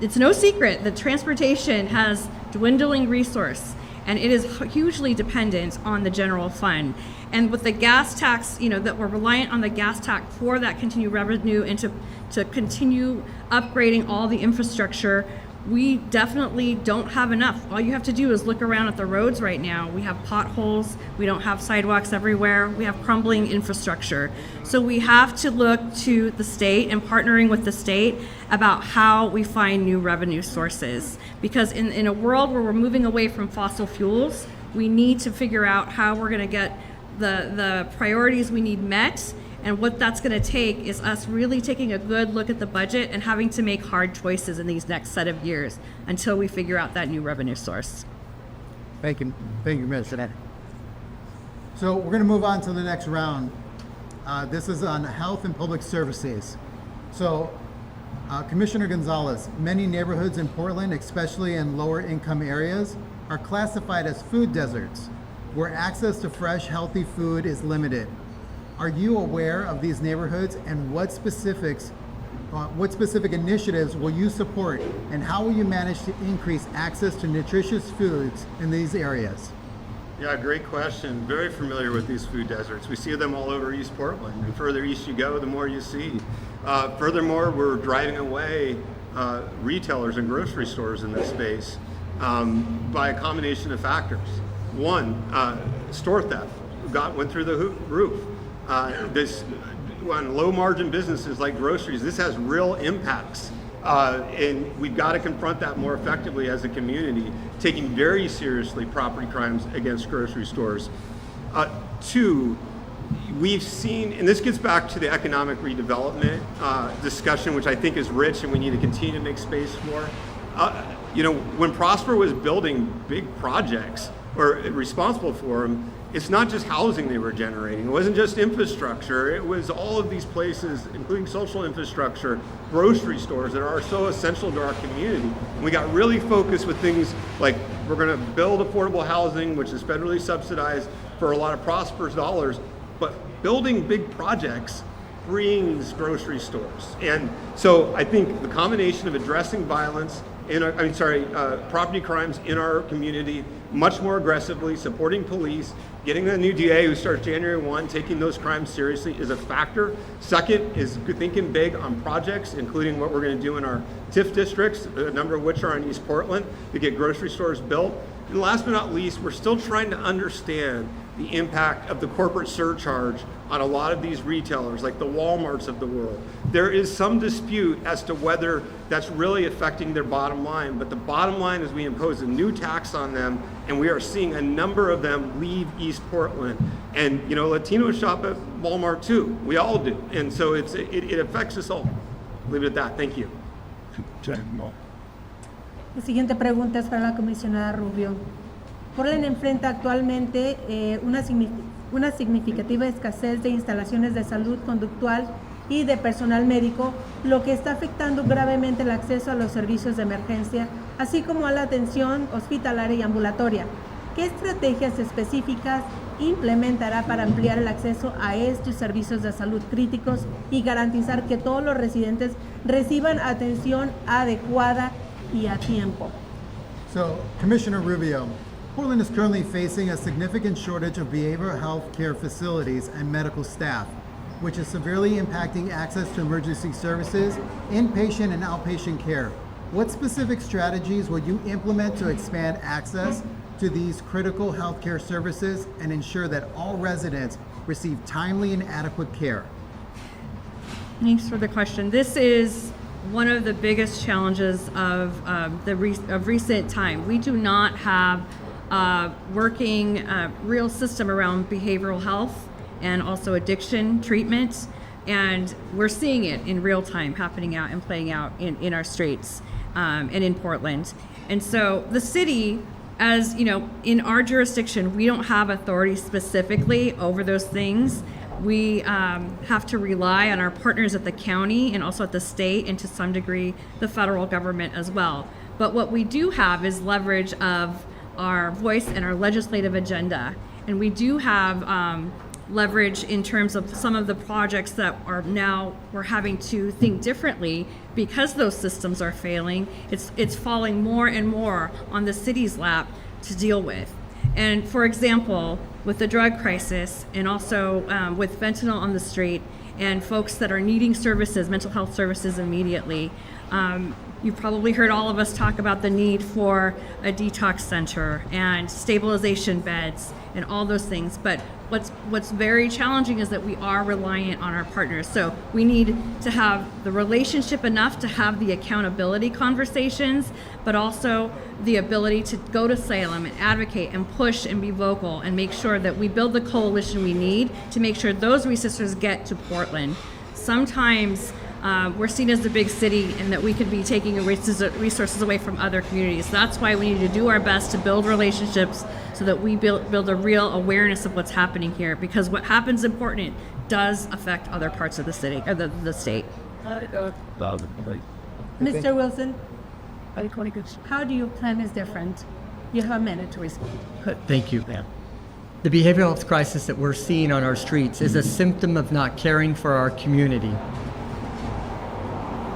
It's no secret that transportation has dwindling resource, and it is hugely dependent on the general fund. And with the gas tax, that we're reliant on the gas tax for that continued revenue and to continue upgrading all the infrastructure, we definitely don't have enough. All you have to do is look around at the roads right now. We have potholes, we don't have sidewalks everywhere, we have crumbling infrastructure. So we have to look to the state and partnering with the state about how we find new revenue sources. Because in a world where we're moving away from fossil fuels, we need to figure out how we're gonna get the priorities we need met. And what that's going to take is us really taking a good look at the budget and having to make hard choices in these next set of years until we figure out that new revenue source. Thank you, Mr. So we're going to move on to the next round. This is on health and public services. So, Commissioner Gonzalez, many neighborhoods in Portland, especially in lower income areas, are classified as food deserts. where access to fresh, healthy food is limited. Are you aware of these neighborhoods, and what specific initiatives will you support, and how will you manage to increase access to nutritious foods in these areas? Yeah, great question. Very familiar with these food deserts. We see them all over East Portland. The further east you go, the more you see. Furthermore, we're driving away retailers and grocery stores in this space by a combination of factors. One, store theft went through the roof. This on low margin businesses like groceries, this has real impacts. And we've got to confront that more effectively as a community, taking very seriously property crimes against grocery stores. Two, we've seen, and this gets back to the economic redevelopment discussion, which I think is rich and we need to continue to make space for. When Prosper was building big projects, or responsible for them, it's not just housing they were generating. It wasn't just infrastructure. It was all of these places, including social infrastructure, grocery stores that are so essential to our community. And we got really focused with things like we're going to build affordable housing, which is federally subsidized for a lot of Prosper's dollars, but building big projects brings grocery stores. And so I think the combination of addressing violence, property crimes in our community much more aggressively, supporting police, getting a new DA who starts January 1, taking those crimes seriously is a factor. Second is thinking big on projects, including what we're going to do in our TIF districts, a number of which are in East Portland, to get grocery stores built. And last but not least, we're still trying to understand the impact of the corporate surcharge on a lot of these retailers, like the Walmarts of the world. There is some dispute as to whether that's really affecting their bottom line, but the bottom line is we impose a new tax on them, and we are seeing a number of them leave East Portland. And Latinos shop at Walmart too. We all do. And so it affects us all. Leave it at that. Thank you. La siguiente pregunta es para la comisionada Rubio. Portland enfrenta actualmente una significativa escasez de instalaciones de salud conductual y de personal médico, lo que está afectando gravemente el acceso a los servicios de emergencia, así como a la atención hospitalaria y ambulatoria. ¿Qué estrategias específicas implementará para ampliar el acceso a estos servicios de salud críticos y garantizar que todos los residentes reciban atención adecuada y a tiempo? So, Commissioner Rubio, Portland is currently facing a significant shortage of behavioral health care facilities and medical staff, which is severely impacting access to emergency services, inpatient and outpatient care. What specific strategies will you implement to expand access to these critical healthcare services and ensure that all residents receive timely and adequate care? Thanks for the question. This is one of the biggest challenges of recent time. We do not have working real system around behavioral health and also addiction treatment, and we're seeing it in real time happening out and playing out in our streets and in Portland. And so the city, as you know, in our jurisdiction, we don't have authority specifically over those things. We have to rely on our partners at the county and also at the state, and to some degree the federal government as well. But what we do have is leverage of our voice and our legislative agenda. And we do have leverage in terms of some of the projects that are now we're having to think differently because those systems are failing. It's falling more and more on the city's lap to deal with. And for example, with the drug crisis and also with fentanyl on the street and folks that are needing services, mental health services immediately, you've probably heard all of us talk about the need for a detox center and stabilization beds and all those things. But what's very challenging is that we are reliant on our partners. So we need to have the relationship enough to have the accountability conversations, but also the ability to go to Salem and advocate and push and be vocal and make sure that we build the coalition we need to make sure those resources get to Portland. Sometimes we're seen as the big city and that we could be taking resources away from other communities. That's why we need to do our best to build relationships so that we build a real awareness of what's happening here, because what happens in Portland does affect other parts of the city or the state. Mr. Wilson, how do you plan is different? You have a minute to respond. Thank you. The behavioral health crisis that we're seeing on our streets is a symptom of not caring for our community.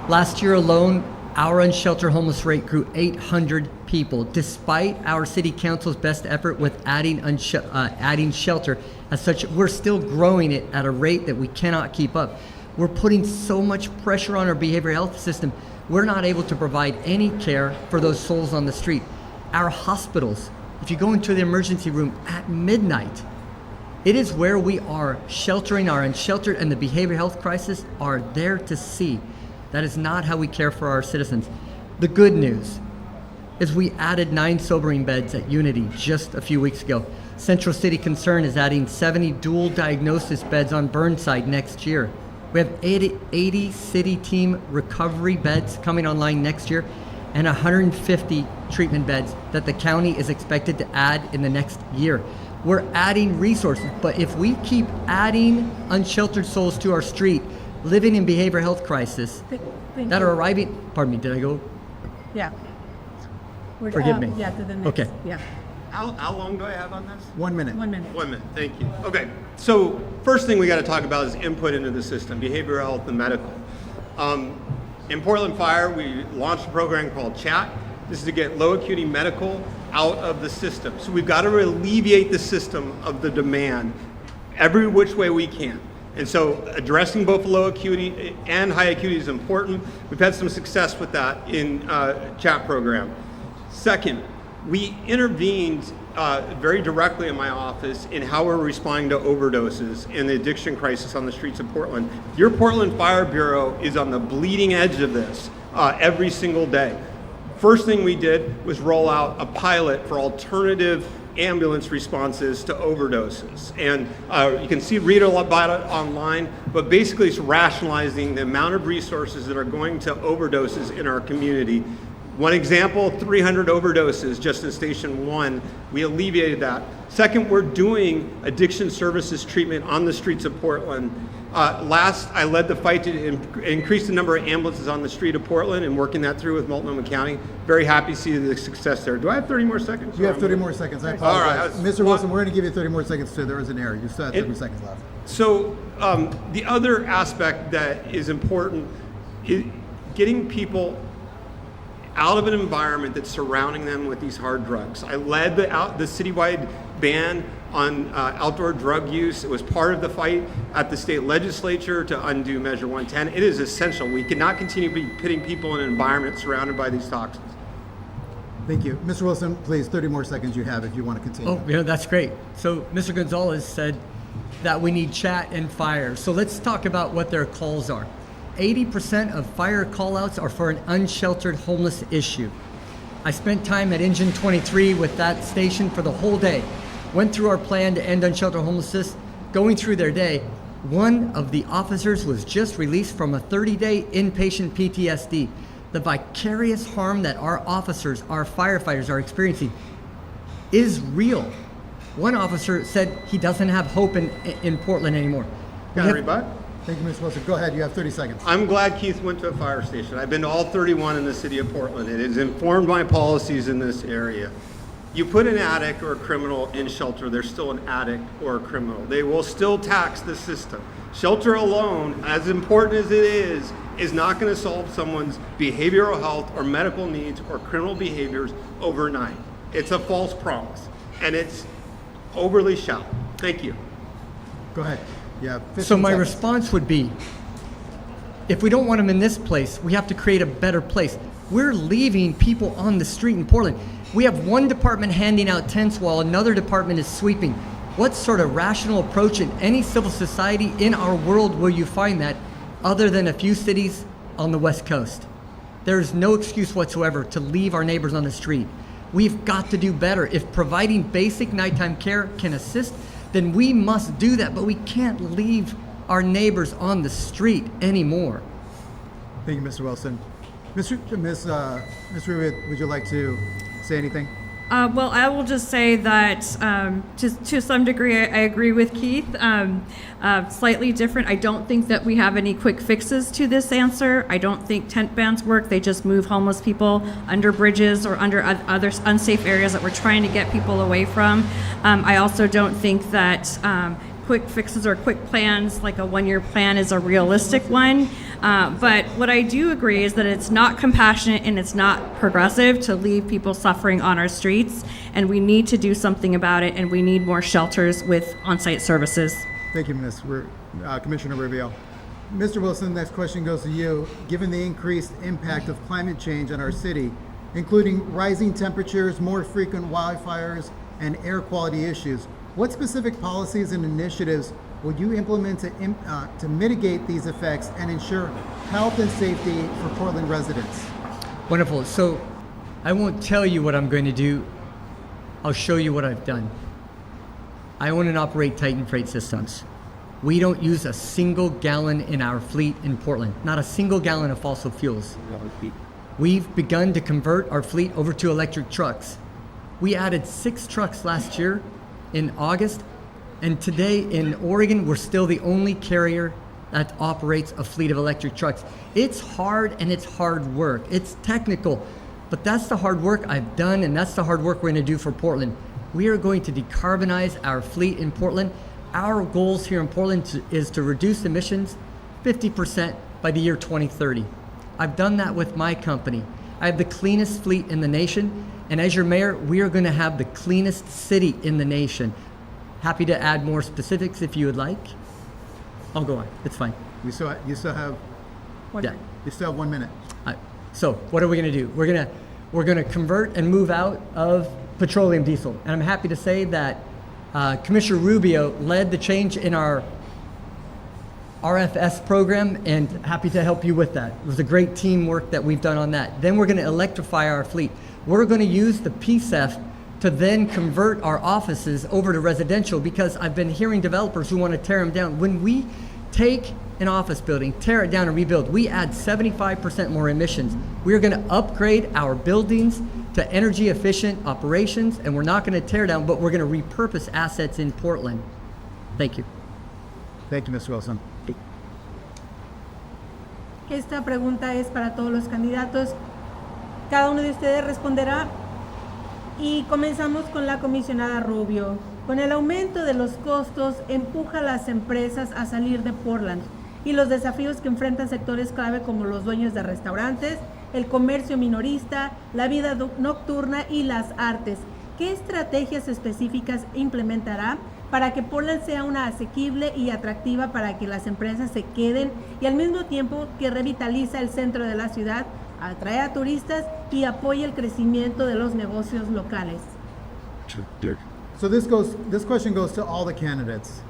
Last year alone, our unsheltered homeless rate grew 800 people, despite our city council's best effort with adding shelter. As such, we're still growing it at a rate that we cannot keep up. We're putting so much pressure on our behavioral health system, we're not able to provide any care for those souls on the street. Our hospitals, if you go into the emergency room at midnight, it is where we are sheltering our unsheltered, and the behavioral health crisis are there to see. That is not how we care for our citizens. The good news is we added 9 sobering beds at Unity just a few weeks ago. Central City Concern is adding 70 dual diagnosis beds on Burnside next year. We have 80 city team recovery beds coming online next year, and 150 treatment beds that the county is expected to add in the next year. We're adding resources, but if we keep adding unsheltered souls to our street, living in behavioral health crisis, that are arriving, pardon me, did I go? Yeah. Forgive me. Yeah, to the next. Okay. Yeah. How long do I have on this? 1 minute. 1 minute. 1 minute, thank you. Okay, so first thing we got to talk about is input into the system, behavioral health and medical. In Portland Fire, we launched a program called Chat. This is to get low acuity medical out of the system. So we've got to alleviate the system of the demand every which way we can. And so addressing both low acuity and high acuity is important. We've had some success with that in Chat program. Second, we intervened very directly in my office in how we're responding to overdoses and the addiction crisis on the streets of Portland. Your Portland Fire Bureau is on the bleeding edge of this every single day. First thing we did was roll out a pilot for alternative ambulance responses to overdoses. And you can read a lot about it online, but basically it's rationalizing the amount of resources that are going to overdoses in our community. One example, 300 overdoses just in Station 1. We alleviated that. Second, we're doing addiction services treatment on the streets of Portland. Last, I led the fight to increase the number of ambulances on the street of Portland and working that through with Multnomah County. Very happy to see the success there. Do I have 30 more seconds? You have 30 more seconds. I apologize. All right. Mr. Wilson, we're going to give you 30 more seconds too. There was an error. You still have 30 seconds left. So the other aspect that is important is getting people out of an environment that's surrounding them with these hard drugs. I led the citywide ban on outdoor drug use. It was part of the fight at the state legislature to undo Measure 110. It is essential. We cannot continue to be putting people in an environment surrounded by these toxins. Thank you. Mr. Wilson, please, 30 more seconds you have if you want to continue. Oh, yeah, that's great. So Mr. González said that we need chat and fire. So let's talk about what their calls are. 80% of fire callouts are for an unsheltered homeless issue. I spent time at Engine 23 with that station for the whole day. Went through our plan to end unsheltered homelessness. Going through their day, one of the officers was just released from a 30-day inpatient PTSD. The vicarious harm that our officers, our firefighters are experiencing is real. One officer said he doesn't have hope in Portland anymore. Can I rebut? Thank you, Mr. Wilson. Go ahead. You have 30 seconds. I'm glad Keith went to a fire station. I've been to all 31 in the city of Portland. It has informed my policies in this area. You put an addict or a criminal in shelter, they're still an addict or a criminal. They will still tax the system. Shelter alone, as important as it is not going to solve someone's behavioral health or medical needs or criminal behaviors overnight. It's a false promise, and it's overly shallow. Thank you. Go ahead. Yeah. So my response would be, if we don't want them in this place, we have to create a better place. We're leaving people on the street in Portland. We have one department handing out tents while another department is sweeping. What sort of rational approach in any civil society in our world will you find that other than a few cities on the West Coast? There is no excuse whatsoever to leave our neighbors on the street. We've got to do better. If providing basic nighttime care can assist, then we must do that, but we can't leave our neighbors on the street anymore. Thank you, Mr. Wilson. Ms. Rubio, would you like to say anything? Well, I will just say that to some degree, I agree with Keith. Slightly different. I don't think that we have any quick fixes to this answer. I don't think tent bans work. They just move homeless people under bridges or under other unsafe areas that we're trying to get people away from. I also don't think that quick fixes or quick plans, like a one-year plan, is a realistic one. But what I do agree is that it's not compassionate and it's not progressive to leave people suffering on our streets, and we need to do something about it, and we need more shelters with on-site services. Thank you, Commissioner Rubio. Mr. Wilson, next question goes to you. Given the increased impact of climate change on our city, including rising temperatures, more frequent wildfires, and air quality issues, what specific policies and initiatives would you implement to mitigate these effects and ensure health and safety for Portland residents? Wonderful. So I won't tell you what I'm going to do. I'll show you what I've done. I own and operate Titan Freight Systems. We don't use a single gallon in our fleet in Portland, not a single gallon of fossil fuels. We've begun to convert our fleet over to electric trucks. We added 6 trucks last year in August, and today in Oregon, we're still the only carrier that operates a fleet of electric trucks. It's hard and it's hard work. It's technical, but that's the hard work I've done, and that's the hard work we're going to do for Portland. We are going to decarbonize our fleet in Portland. Our goals here in Portland is to reduce emissions 50% by the year 2030. I've done that with my company. I have the cleanest fleet in the nation, and as your mayor, we are going to have the cleanest city in the nation. Happy to add more specifics if you would like. I'll go on. It's fine. You still have Yeah. You still have 1 minute. So what are we going to do? We're going to convert and move out of petroleum diesel, and I'm happy to say that Commissioner Rubio led the change in our RFS program, and happy to help you with that. It was a great teamwork that we've done on that. Then we're going to electrify our fleet. We're going to use the PSEF to then convert our offices over to residential, because I've been hearing developers who want to tear them down. When we take an office building, tear it down and rebuild, we add 75% more emissions. We're going to upgrade our buildings to energy efficient operations, and we're not going to tear down, but we're going to repurpose assets in Portland. Thank you. Thank you, Mr. Wilson. Esta pregunta es para todos los candidatos. Cada uno de ustedes responderá. Y comenzamos con la comisionada Rubio. Con el aumento de los costos, empuja a las empresas a salir de Portland y los desafíos que enfrentan sectores clave como los dueños de restaurantes, el comercio minorista, la vida nocturna y las artes. ¿Qué estrategias específicas implementará para que Portland sea una asequible y atractiva para que las empresas se queden, y al mismo tiempo que revitaliza el centro de la ciudad, atrae a turistas y apoya el crecimiento de los negocios locales? So this question goes to all the candidates.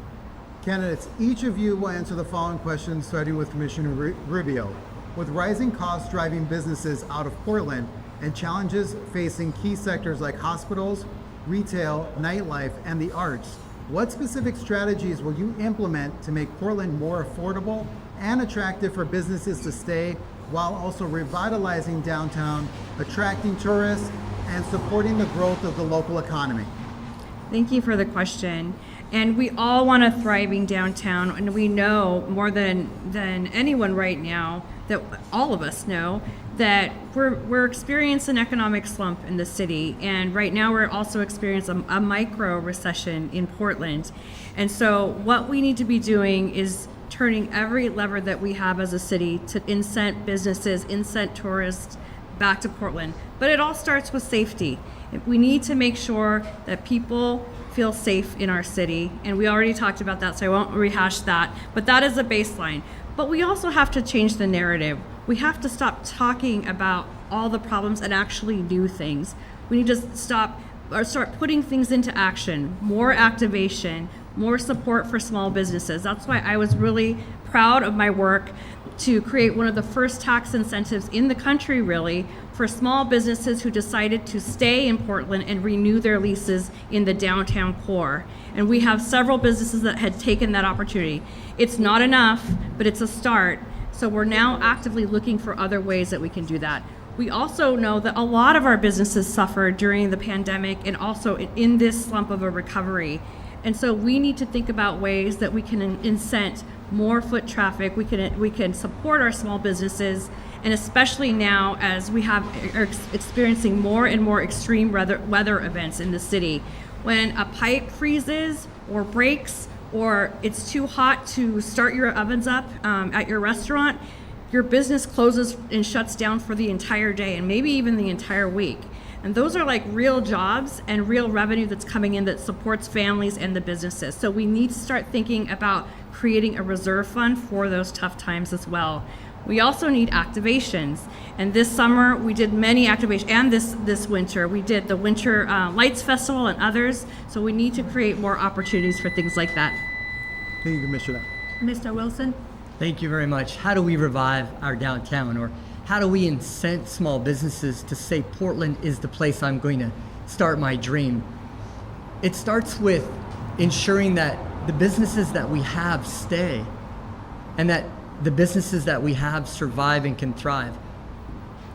Candidates, each of you will answer the following questions, starting with Commissioner Rubio. With rising costs driving businesses out of Portland and challenges facing key sectors like hospitals, retail, nightlife, and the arts, what specific strategies will you implement to make Portland more affordable and attractive for businesses to stay, while also revitalizing downtown, attracting tourists, and supporting the growth of the local economy? Thank you for the question. And we all want a thriving downtown, and we know more than anyone right now, that all of us know, that we're experiencing an economic slump in the city, and right now we're also experiencing a micro recession in Portland. And so what we need to be doing is turning every lever that we have as a city to incent businesses, incent tourists back to Portland. But it all starts with safety. We need to make sure that people feel safe in our city, and we already talked about that, so I won't rehash that, but that is a baseline. But we also have to change the narrative. We have to stop talking about all the problems and actually do things. We need to start putting things into action, more activation, more support for small businesses. That's why I was really proud of my work to create one of the first tax incentives in the country, really, for small businesses who decided to stay in Portland and renew their leases in the downtown core. And we have several businesses that had taken that opportunity. It's not enough, but it's a start. So we're now actively looking for other ways that we can do that. We also know that a lot of our businesses suffered during the pandemic and also in this slump of a recovery. And so we need to think about ways that we can incent more foot traffic. We can support our small businesses, and especially now as we are experiencing more and more extreme weather events in the city. When a pipe freezes or breaks, or it's too hot to start your ovens up at your restaurant, your business closes and shuts down for the entire day and maybe even the entire week. And those are like real jobs and real revenue that's coming in that supports families and the businesses. So we need to start thinking about creating a reserve fund for those tough times as well. We also need activations. And this summer we did many activations, and this winter we did the Winter Lights Festival and others. So we need to create more opportunities for things like that. Thank you, Commissioner. Mr. Wilson? Thank you very much. How do we revive our downtown, or how do we incent small businesses to say Portland is the place I'm going to start my dream? It starts with ensuring that the businesses that we have stay, and that the businesses that we have survive and can thrive.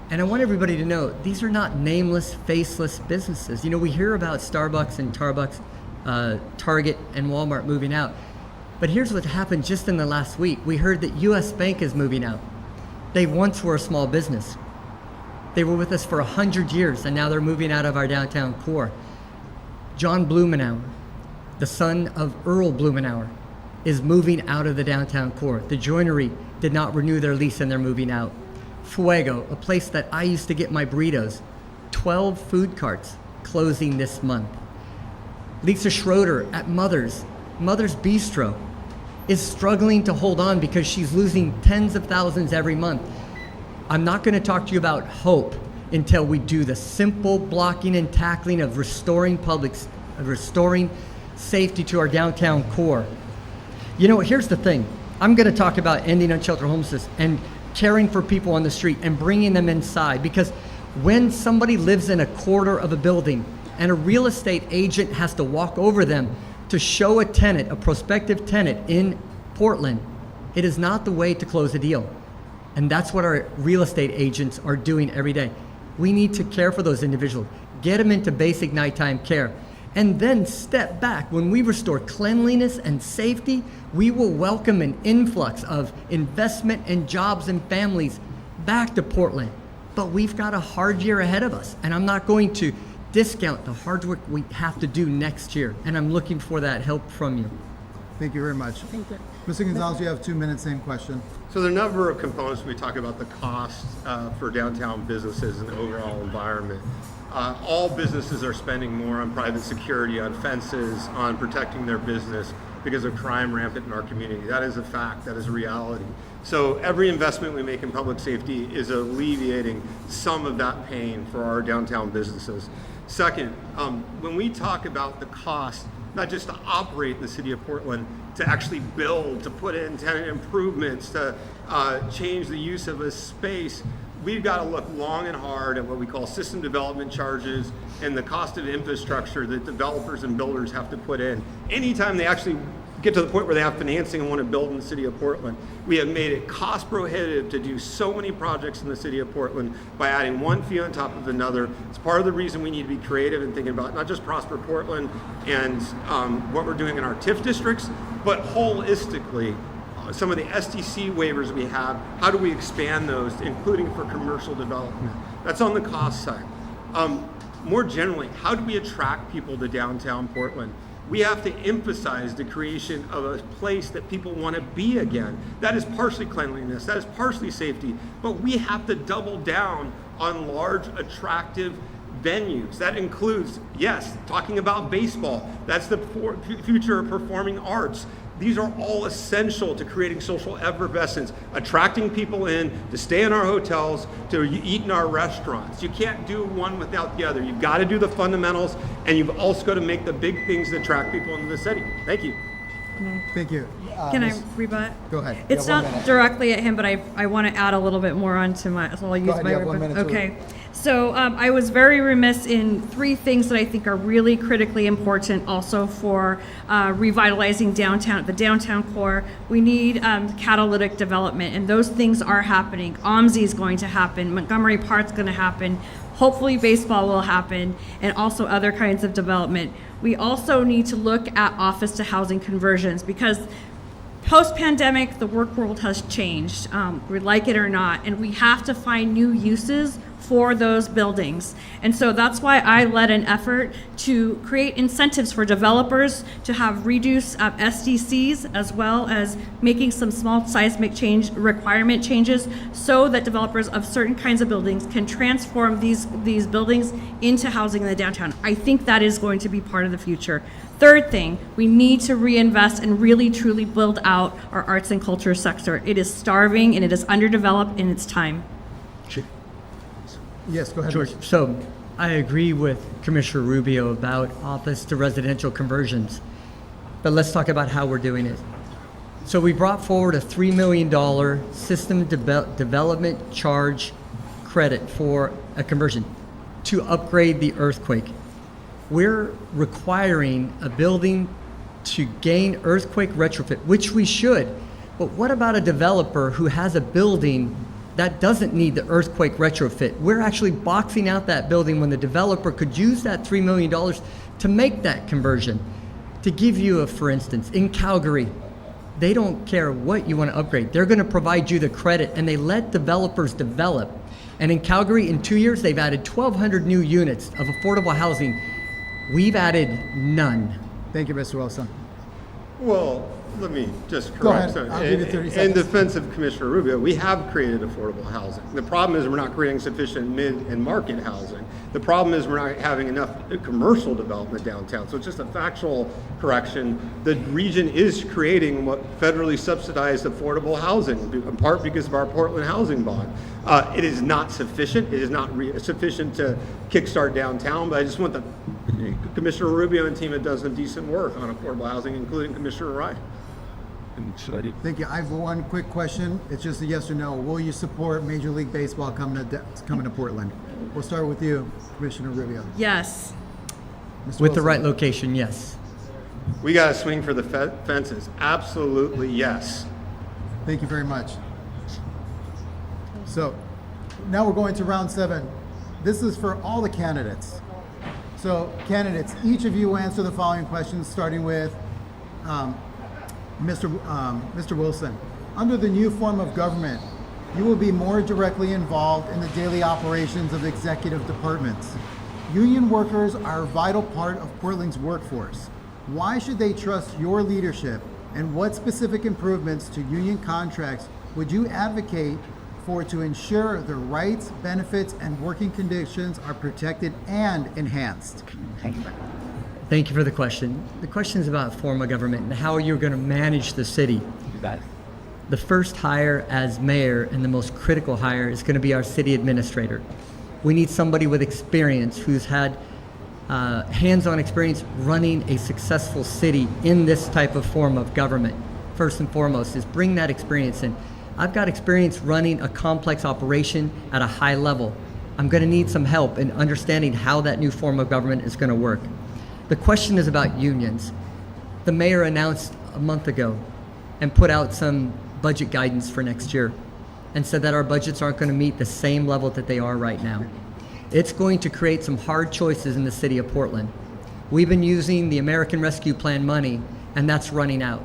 And I want everybody to know, these are not nameless, faceless businesses. You know, we hear about Starbucks and Target and Walmart moving out. But here's what happened just in the last week. We heard that US Bank is moving out. They once were a small business. They were with us for 100 years, and now they're moving out of our downtown core. John Blumenauer, the son of Earl Blumenauer, is moving out of the downtown core. The Joinery did not renew their lease and they're moving out. Fuego, a place that I used to get my burritos, 12 food carts closing this month. Lisa Schroeder at Mother's Bistro, is struggling to hold on because she's losing tens of thousands every month. I'm not going to talk to you about hope until we do the simple blocking and tackling of restoring safety to our downtown core. You know, here's the thing. I'm going to talk about ending unsheltered homelessness and caring for people on the street and bringing them inside, because when somebody lives in a quarter of a building and a real estate agent has to walk over them to show a tenant, a prospective tenant in Portland, it is not the way to close a deal. And that's what our real estate agents are doing every day. We need to care for those individuals, get them into basic nighttime care, and then step back. When we restore cleanliness and safety, we will welcome an influx of investment and jobs and families back to Portland. But we've got a hard year ahead of us, and I'm not going to discount the hard work we have to do next year, and I'm looking for that help from you. Thank you very much. Thank you. Mr. Gonzalez, you have 2 minutes, same question. So there are a number of components we talk about the cost for downtown businesses and the overall environment. All businesses are spending more on private security, on fences, on protecting their business because of crime rampant in our community. That is a fact, that is a reality. So every investment we make in public safety is alleviating some of that pain for our downtown businesses. Second, when we talk about the cost, not just to operate in the city of Portland, to actually build, to put in tenant improvements, to change the use of a space, we've got to look long and hard at what we call system development charges and the cost of infrastructure that developers and builders have to put in. Anytime they actually get to the point where they have financing and want to build in the city of Portland, we have made it cost prohibitive to do so many projects in the city of Portland by adding one fee on top of another. It's part of the reason we need to be creative and thinking about not just Prosper Portland and what we're doing in our TIF districts, but holistically, some of the SDC waivers we have, how do we expand those, including for commercial development? That's on the cost side. More generally, how do we attract people to downtown Portland? We have to emphasize the creation of a place that people want to be again. That is partially cleanliness, that is partially safety, but we have to double down on large, attractive venues. That includes, yes, talking about baseball. That's the future of performing arts. These are all essential to creating social effervescence, attracting people in to stay in our hotels, to eat in our restaurants. You can't do one without the other. You've got to do the fundamentals, and you've also got to make the big things that attract people into the city. Thank you. Thank you. Can I Ms. rebut? Go ahead. You It's have 1 not minute. directly at him, but I want to add a little bit more onto my, so I'll use ahead, my you have 1 minute to Okay. So I was very remiss in 3 things that I think are really critically important also for revitalizing downtown, the downtown core. We need catalytic development, and those things are happening. OMSI is going to happen. Montgomery Park's going to happen. Hopefully baseball will happen, and also other kinds of development. We also need to look at office to housing conversions, because post-pandemic, the work world has changed, we like it or not, and we have to find new uses for those buildings. And so that's why I led an effort to create incentives for developers to have reduced SDCs, as well as making some small seismic change requirement changes, so that developers of certain kinds of buildings can transform these buildings into housing in the downtown. I think that is going to be part of the future. Third thing, we need to reinvest and really truly build out our arts and culture sector. It is starving and it is underdeveloped, and it's time. Yes, go ahead. George, so I agree with Commissioner Rubio about office to residential conversions, but let's talk about how we're doing it. So we brought forward a $3 million system development charge credit for a conversion to upgrade the earthquake. We're requiring a building to gain earthquake retrofit, which we should, but what about a developer who has a building that doesn't need the earthquake retrofit? We're actually boxing out that building when the developer could use that $3 million to make that conversion. To give you a for instance, in Calgary, they don't care what you want to upgrade. They're going to provide you the credit, and they let developers develop. And in Calgary, in 2 years, they've added 1,200 new units of affordable housing. We've added none. Thank you, Mr. Wilson. Well, let me just Go ahead. correct something. I'll give you 30 In seconds. defense of Commissioner Rubio, we have created affordable housing. The problem is we're not creating sufficient mid and market housing. The problem is we're not having enough commercial development downtown. So it's just a factual correction. The region is creating what federally subsidized affordable housing, in part because of our Portland housing bond. It is not sufficient. It is not sufficient to kickstart downtown, but I just want the Commissioner Rubio and team have done some decent work on affordable housing, including Commissioner Wright. Thank you. I have 1 quick question. It's just a yes or no. Will you support Major League Baseball coming to Portland? We'll start with you, Commissioner Rubio. Yes. Mr. With the Wilson. right location, yes. We got to swing for the fences. Absolutely, yes. Thank you very much. So now we're going to round 7. This is for all the candidates. So candidates, each of you will answer the following questions, starting with Mr. Wilson. Under the new form of government, you will be more directly involved in the daily operations of executive departments. Union workers are a vital part of Portland's workforce. Why should they trust your leadership, and what specific improvements to union contracts would you advocate for to ensure their rights, benefits, and working conditions are protected and enhanced? Thank you for the question. The question is about form of government and how you're going to manage the city. The first hire as mayor, and the most critical hire, is going to be our city administrator. We need somebody with experience who's had hands-on experience running a successful city in this type of form of government. First and foremost is bring that experience in. I've got experience running a complex operation at a high level. I'm going to need some help in understanding how that new form of government is going to work. The question is about unions. The mayor announced a month ago and put out some budget guidance for next year and said that our budgets aren't going to meet the same level that they are right now. It's going to create some hard choices in the city of Portland. We've been using the American Rescue Plan money, and that's running out.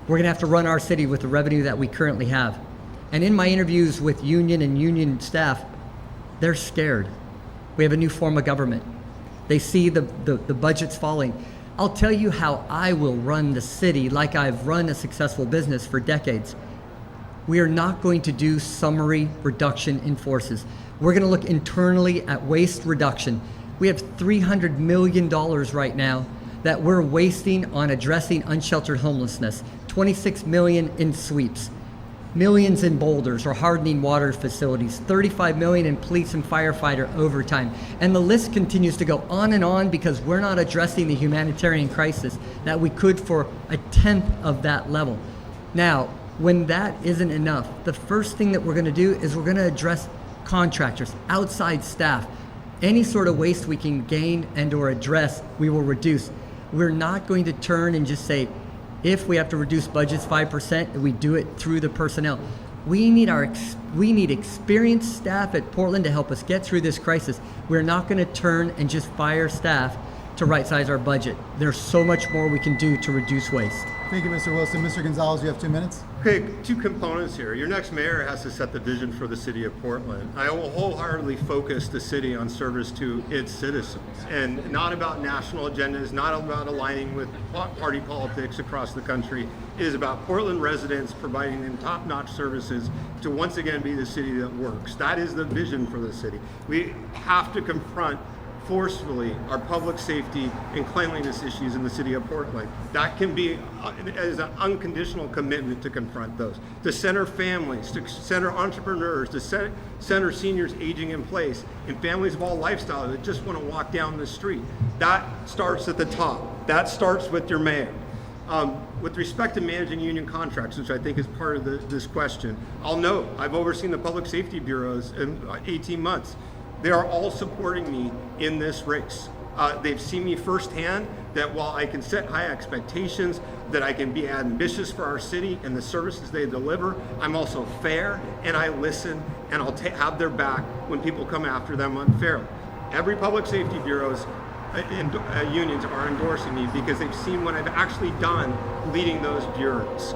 We're going to have to run our city with the revenue that we currently have. And in my interviews with union and union staff, they're scared. We have a new form of government. They see the budgets falling. I'll tell you how I will run the city like I've run a successful business for decades. We are not going to do summary reduction in forces. We're going to look internally at waste reduction. We have $300 million right now that we're wasting on addressing unsheltered homelessness, 26 million in sweeps, millions in boulders or hardening water facilities, 35 million in police and firefighter overtime. And the list continues to go on and on because we're not addressing the humanitarian crisis that we could for a tenth of that level. Now, when that isn't enough, the first thing that we're going to do is we're going to address contractors, outside staff. Any sort of waste we can gain and or address, we will reduce. We're not going to turn and just say, if we have to reduce budgets 5%, we do it through the personnel. We need experienced staff at Portland to help us get through this crisis. We're not going to turn and just fire staff to right-size our budget. There's so much more we can do to reduce waste. Thank you, Mr. Wilson. Mr. Gonzalez, you have 2 minutes. Okay, two components here. Your next mayor has to set the vision for the city of Portland. I will wholeheartedly focus the city on service to its citizens, and not about national agendas, not about aligning with party politics across the country. It is about Portland residents providing them top-notch services to once again be the city that works. That is the vision for the city. We have to confront forcefully our public safety and cleanliness issues in the city of Portland. That can be as an unconditional commitment to confront those, to center families, to center entrepreneurs, to center seniors aging in place, and families of all lifestyles that just want to walk down the street. That starts at the top. That starts with your mayor. With respect to managing union contracts, which I think is part of this question, I'll note I've overseen the public safety bureaus in 18 months. They are all supporting me in this race. They've seen me firsthand that while I can set high expectations, that I can be ambitious for our city and the services they deliver, I'm also fair and I listen and I'll have their back when people come after them unfairly. Every public safety bureau's unions are endorsing me because they've seen what I've actually done leading those bureaus.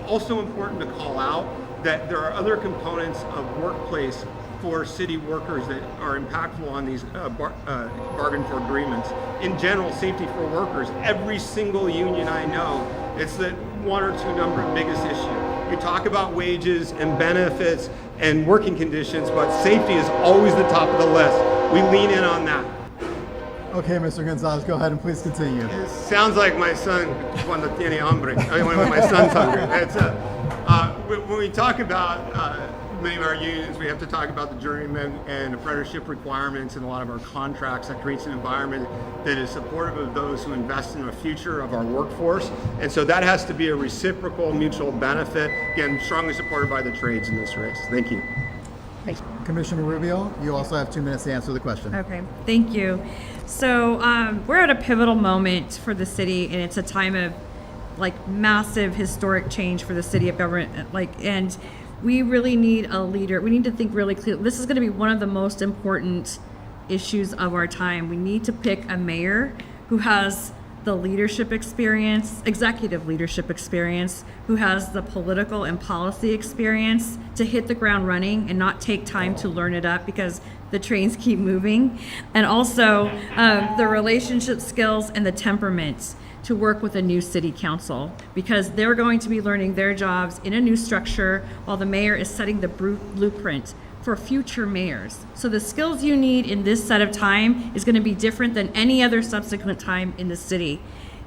Also important to call out that there are other components of workplace for city workers that are impactful on these bargain for agreements. In general, safety for workers, every single union I know, it's the one or two number biggest issue. You talk about wages and benefits and working conditions, but safety is always the top of the list. We lean in on that. Okay, Mr. Gonzalez, go ahead and please continue. It sounds like my son, cuando tiene hambre. When my son's hungry. When we talk about many of our unions, we have to talk about the journeyman and apprenticeship requirements and a lot of our contracts. That creates an environment that is supportive of those who invest in the future of our workforce. And so that has to be a reciprocal mutual benefit. Again, strongly supported by the trades in this race. Thank you. Commissioner Rubio, you also have 2 minutes to answer the question. Okay, thank you. So we're at a pivotal moment for the city, and it's a time of massive historic change for the city of government. And we really need a leader. We need to think really clearly. This is going to be one of the most important issues of our time. We need to pick a mayor who has the leadership experience, executive leadership experience, who has the political and policy experience to hit the ground running and not take time to learn it up because the trains keep moving. And also the relationship skills and the temperaments to work with a new city council, because they're going to be learning their jobs in a new structure while the mayor is setting the blueprint for future mayors. So the skills you need in this set of time is going to be different than any other subsequent time in the city.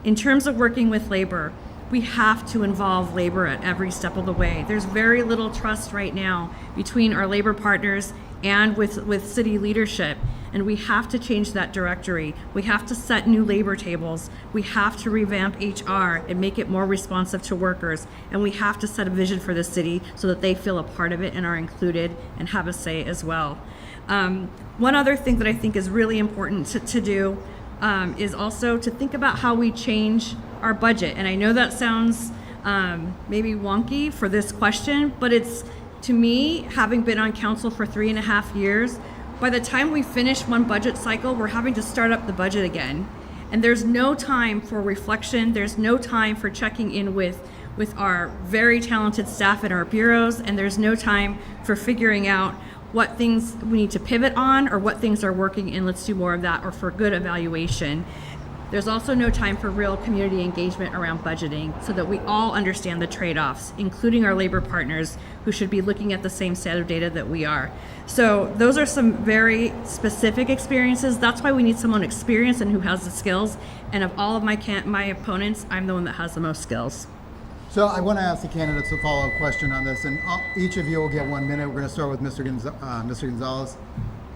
In terms of working with labor, we have to involve labor at every step of the way. There's very little trust right now between our labor partners and with city leadership. And we have to change that directory. We have to set new labor tables. We have to revamp HR and make it more responsive to workers. And we have to set a vision for the city so that they feel a part of it and are included and have a say as well. One other thing that I think is really important to do is also to think about how we change our budget. And I know that sounds maybe wonky for this question, but it's, to me, having been on council for 3.5 years, by the time we finish one budget cycle, we're having to start up the budget again. And there's no time for reflection. There's no time for checking in with our very talented staff in our bureaus. And there's no time for figuring out what things we need to pivot on or what things are working and let's do more of that, or for good evaluation. There's also no time for real community engagement around budgeting so that we all understand the trade-offs, including our labor partners who should be looking at the same set of data that we are. So those are some very specific experiences. That's why we need someone experienced and who has the skills. And of all of my opponents, I'm the one that has the most skills. So I want to ask the candidates a follow-up question on this, and each of you will get 1 minute. We're going to start with Mr. Gonzalez.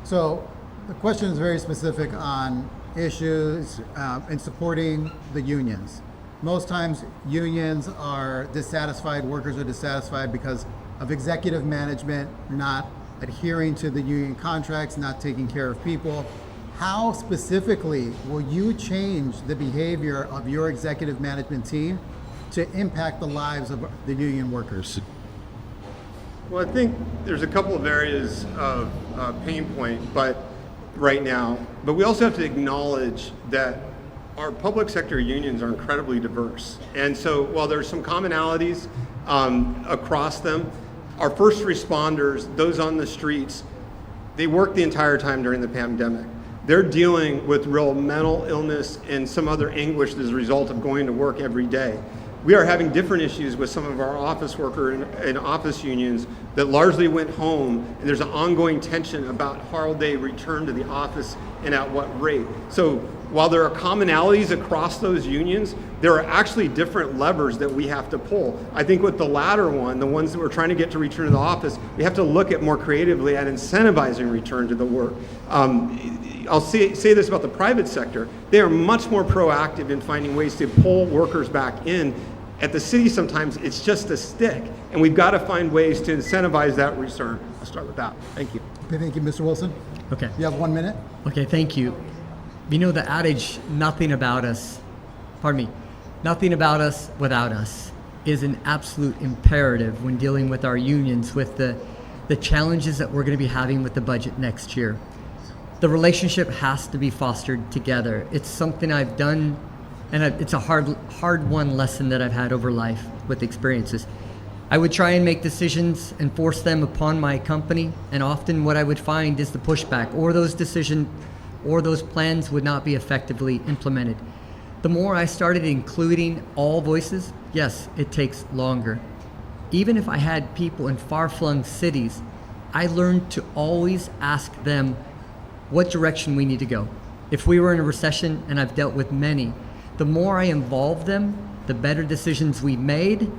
So the question is very specific on issues in supporting the unions. most times unions are dissatisfied, workers are dissatisfied because of executive management not adhering to the union contracts, not taking care of people. How specifically will you change the behavior of your executive management team to impact the lives of the union workers? Well, I think there's a couple of areas of pain point, but right now, but we also have to acknowledge that our public sector unions are incredibly diverse. And so while there's some commonalities across them, our first responders, those on the streets, they worked the entire time during the pandemic. They're dealing with real mental illness and some other anguish as a result of going to work every day. We are having different issues with some of our office worker and office unions that largely went home, and there's an ongoing tension about how they return to the office and at what rate. So while there are commonalities across those unions, there are actually different levers that we have to pull. I think with the latter one, the ones that we're trying to get to return to the office, we have to look at more creatively at incentivizing return to the work. I'll say this about the private sector. They are much more proactive in finding ways to pull workers back in. At the city, sometimes it's just a stick, and we've got to find ways to incentivize that return. I'll start with that. Thank you. Okay, thank you, Mr. Wilson. Okay. You have 1 minute. Okay, thank you. You know the adage, nothing about us without us, is an absolute imperative when dealing with our unions, with the challenges that we're going to be having with the budget next year. The relationship has to be fostered together. It's something I've done, and it's a hard-won lesson that I've had over life with experiences. I would try and make decisions and force them upon my company, and often what I would find is the pushback, or those decisions or those plans would not be effectively implemented. The more I started including all voices, yes, it takes longer. Even if I had people in far-flung cities, I learned to always ask them what direction we need to go. If we were in a recession, and I've dealt with many, the more I involved them, the better decisions we made,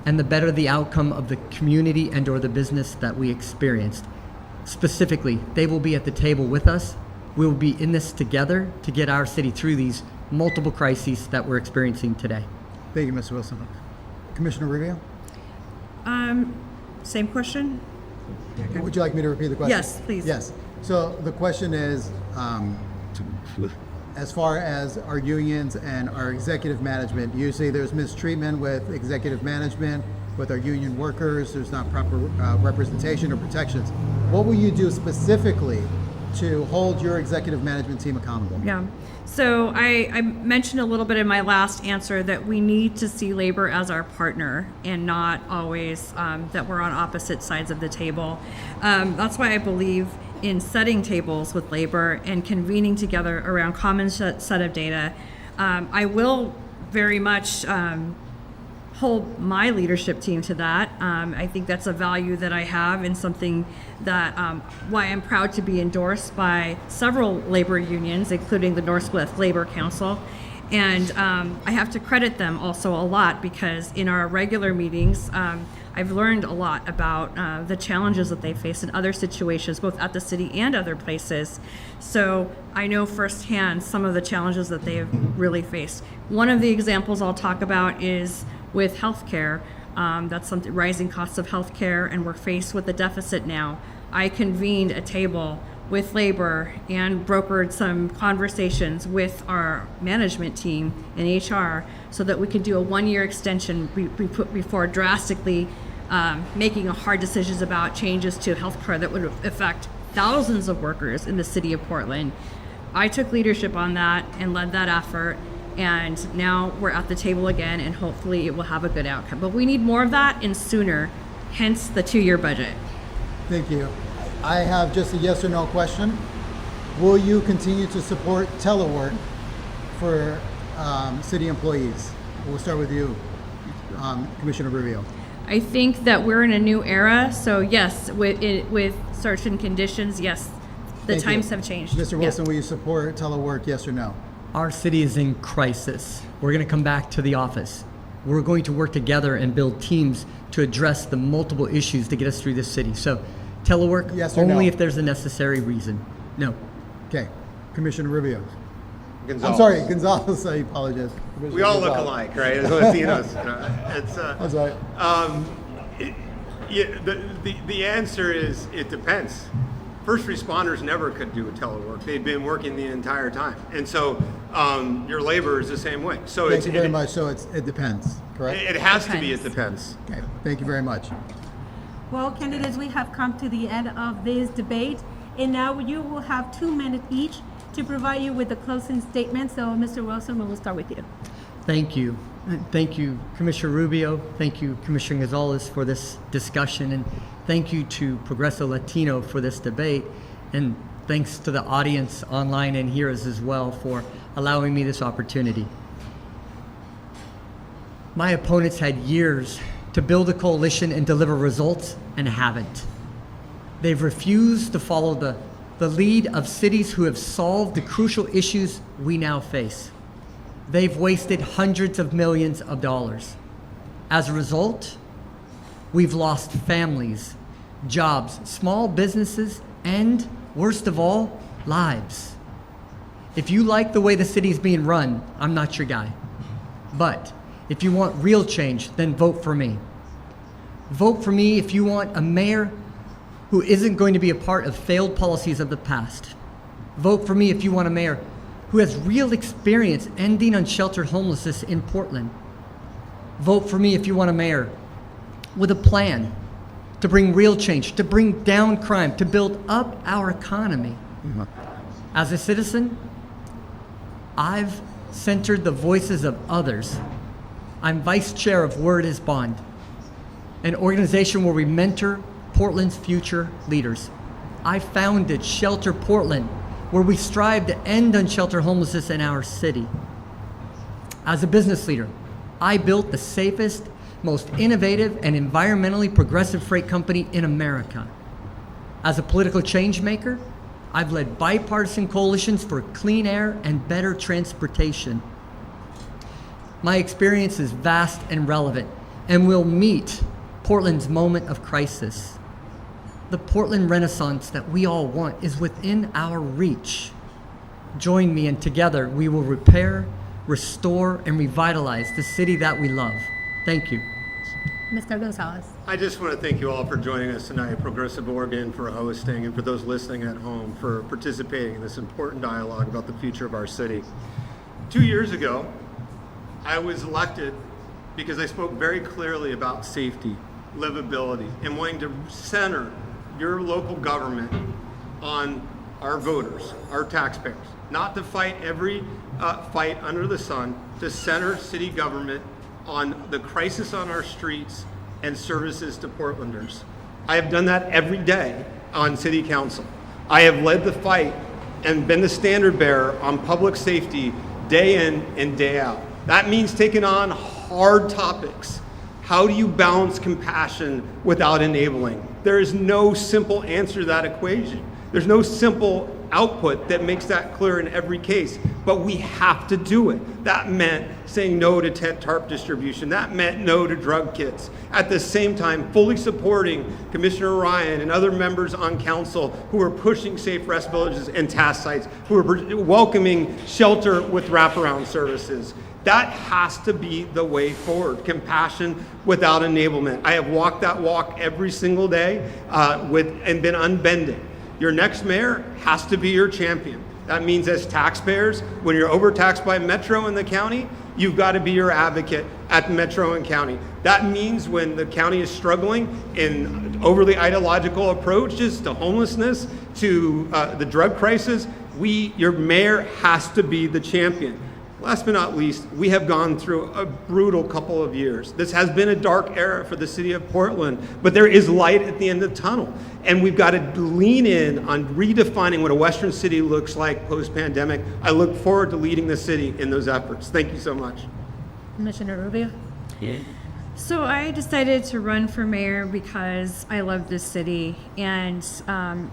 and the better the outcome of the community and or the business that we experienced. Specifically, they will be at the table with us. We will be in this together to get our city through these multiple crises that we're experiencing today. Thank you, Mr. Wilson. Commissioner Rubio? Same question? Would you like me to repeat the question? Yes, please. Yes. So the question is, as far as our unions and our executive management, usually there's mistreatment with executive management, with our union workers, there's not proper representation or protections. What will you do specifically to hold your executive management team accountable? Yeah. So I mentioned a little bit in my last answer that we need to see labor as our partner and not always that we're on opposite sides of the table. That's why I believe in setting tables with labor and convening together around common set of data. I will very much hold my leadership team to that. I think that's a value that I have and something that why I'm proud to be endorsed by several labor unions, including the Northwest Labor Council. And I have to credit them also a lot because in our regular meetings, I've learned a lot about the challenges that they face in other situations, both at the city and other places. So I know firsthand some of the challenges that they've really faced. One of the examples I'll talk about is with healthcare. That's something, rising costs of healthcare, and we're faced with a deficit now. I convened a table with labor and brokered some conversations with our management team in HR so that we could do a 1-year extension before drastically making hard decisions about changes to healthcare that would affect thousands of workers in the city of Portland. I took leadership on that and led that effort, and now we're at the table again, and hopefully it will have a good outcome. But we need more of that and sooner, hence the 2-year budget. Thank you. I have just a yes or no question. Will you continue to support telework for city employees? We'll start with you, Commissioner Rubio. I think that we're in a new era, so yes, with certain conditions, yes, the times have changed. Mr. Wilson, will you support telework, yes or no? Our city is in crisis. We're going to come back to the office. We're going to work together and build teams to address the multiple issues to get us through this city. So telework, yes or only no? if there's a necessary reason. No. Okay. Commissioner Rubio. Gonzalez. I'm sorry, Gonzalez, I apologize. We all look alike, right? As Latinos. That's right. The answer is it depends. First responders never could do telework. They've been working the entire time. And so your labor is the same way. So Thank you very much. So it depends, correct? It has to be, it depends. Okay, thank you very much. Well, candidates, we have come to the end of this debate, and now you will have 2 minutes each to provide you with the closing statement. So, Mr. Wilson, we will start with you. Thank you. Thank you, Commissioner Rubio. Thank you, Commissioner Gonzalez, for this discussion. And thank you to Progreso Latino for this debate. And thanks to the audience online and here as well for allowing me this opportunity. My opponents had years to build a coalition and deliver results and haven't. They've refused to follow the lead of cities who have solved the crucial issues we now face. They've wasted hundreds of millions of dollars. As a result, we've lost families, jobs, small businesses, and worst of all, lives. If you like the way the city is being run, I'm not your guy. But if you want real change, then vote for me. Vote for me if you want a mayor who isn't going to be a part of failed policies of the past. Vote for me if you want a mayor who has real experience ending unsheltered homelessness in Portland. Vote for me if you want a mayor with a plan to bring real change, to bring down crime, to build up our economy. As a citizen, I've centered the voices of others. I'm vice chair of Word is Bond, an organization where we mentor Portland's future leaders. I founded Shelter Portland, where we strive to end unsheltered homelessness in our city. As a business leader, I built the safest, most innovative, and environmentally progressive freight company in America. As a political change maker, I've led bipartisan coalitions for clean air and better transportation. My experience is vast and relevant and will meet Portland's moment of crisis. The Portland Renaissance that we all want is within our reach. Join me, and together we will repair, restore, and revitalize the city that we love. Thank you. Mr. Gonzalez. I just want to thank you all for joining us tonight, Progressive Oregon for hosting, and for those listening at home for participating in this important dialogue about the future of our city. 2 years ago, I was elected because I spoke very clearly about safety, livability, and wanting to center your local government on our voters, our taxpayers. Not to fight every fight under the sun, to center city government on the crisis on our streets and services to Portlanders. I have done that every day on city council. I have led the fight and been the standard bearer on public safety day in and day out. That means taking on hard topics. How do you balance compassion without enabling? There is no simple answer to that equation. There's no simple output that makes that clear in every case, but we have to do it. That meant saying no to tarp distribution. That meant no to drug kits. At the same time, fully supporting Commissioner Ryan and other members on council who are pushing safe rest villages and task sites, who are welcoming shelter with wraparound services. That has to be the way forward. Compassion without enablement. I have walked that walk every single day and been unbending. Your next mayor has to be your champion. That means as taxpayers, when you're overtaxed by Metro and the county, you've got to be your advocate at Metro and county. That means when the county is struggling in overly ideological approaches to homelessness, to the drug crisis, your mayor has to be the champion. Last but not least, we have gone through a brutal couple of years. This has been a dark era for the city of Portland, but there is light at the end of the tunnel. And we've got to lean in on redefining what a Western city looks like post-pandemic. I look forward to leading the city in those efforts. Thank you so much. Commissioner Rubio. Yeah. So I decided to run for mayor because I love this city, and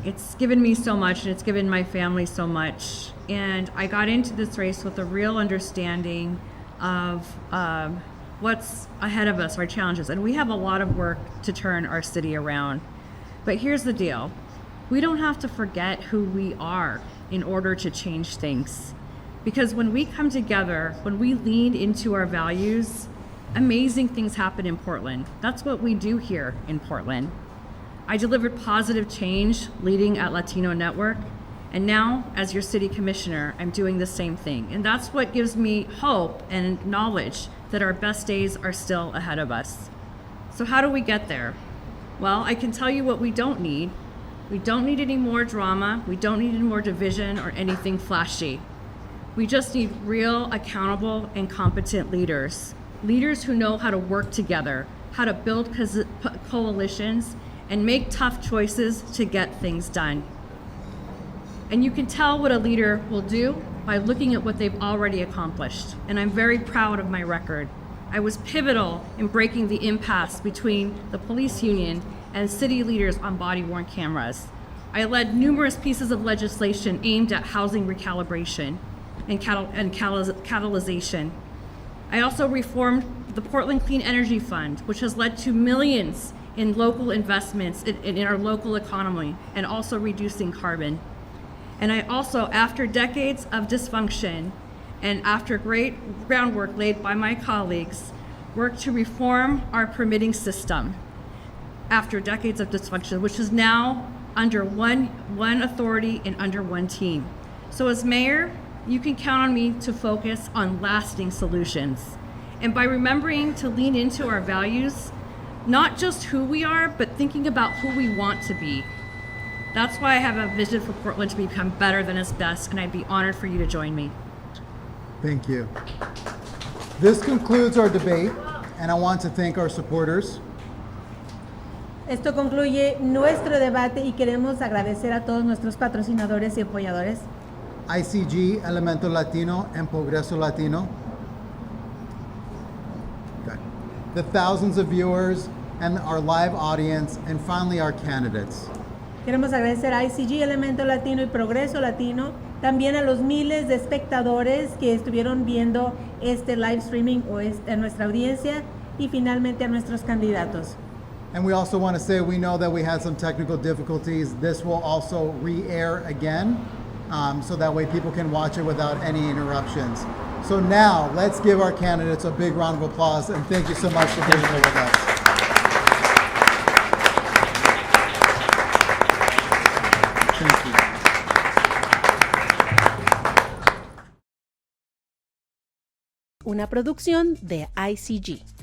it's given me so much, and it's given my family so much. And I got into this race with a real understanding of what's ahead of us, our challenges. And we have a lot of work to turn our city around. But here's the deal. We don't have to forget who we are in order to change things. Because when we come together, when we lean into our values, amazing things happen in Portland. That's what we do here in Portland. I delivered positive change leading at Latino Network, and now as your city commissioner, I'm doing the same thing. And that's what gives me hope and knowledge that our best days are still ahead of us. So how do we get there? Well, I can tell you what we don't need. We don't need any more drama. We don't need any more division or anything flashy. We just need real, accountable, and competent leaders. Leaders who know how to work together, how to build coalitions, and make tough choices to get things done. And you can tell what a leader will do by looking at what they've already accomplished. And I'm very proud of my record. I was pivotal in breaking the impasse between the police union and city leaders on body-worn cameras. I led numerous pieces of legislation aimed at housing recalibration and catalyzation. I also reformed the Portland Clean Energy Fund, which has led to millions in local investments in our local economy and also reducing carbon. And I also, after decades of dysfunction and after great groundwork laid by my colleagues, worked to reform our permitting system after decades of dysfunction, which is now under one authority and under one team. So as mayor, you can count on me to focus on lasting solutions. And by remembering to lean into our values, not just who we are, but thinking about who we want to be. That's why I have a vision for Portland to become better than its best, and I'd be honored for you to join me. Thank you. This concludes our debate, and I want to thank our supporters. Esto concluye nuestro debate y queremos agradecer a todos nuestros patrocinadores y apoyadores. ICG, Elemento Latino, and Progreso Latino. Okay. The thousands of viewers and our live audience, and finally our candidates. Queremos agradecer a ICG, Elemento Latino y Progreso Latino, también a los miles de espectadores que estuvieron viendo este live streaming o a nuestra audiencia y finalmente a nuestros candidatos. And we also want to say we know that we had some technical difficulties. This will also re-air again, so that way people can watch it without any interruptions. So now, let's give our candidates a big round of applause, and thank you so much for being here with us. Thank you. Una producción de ICG.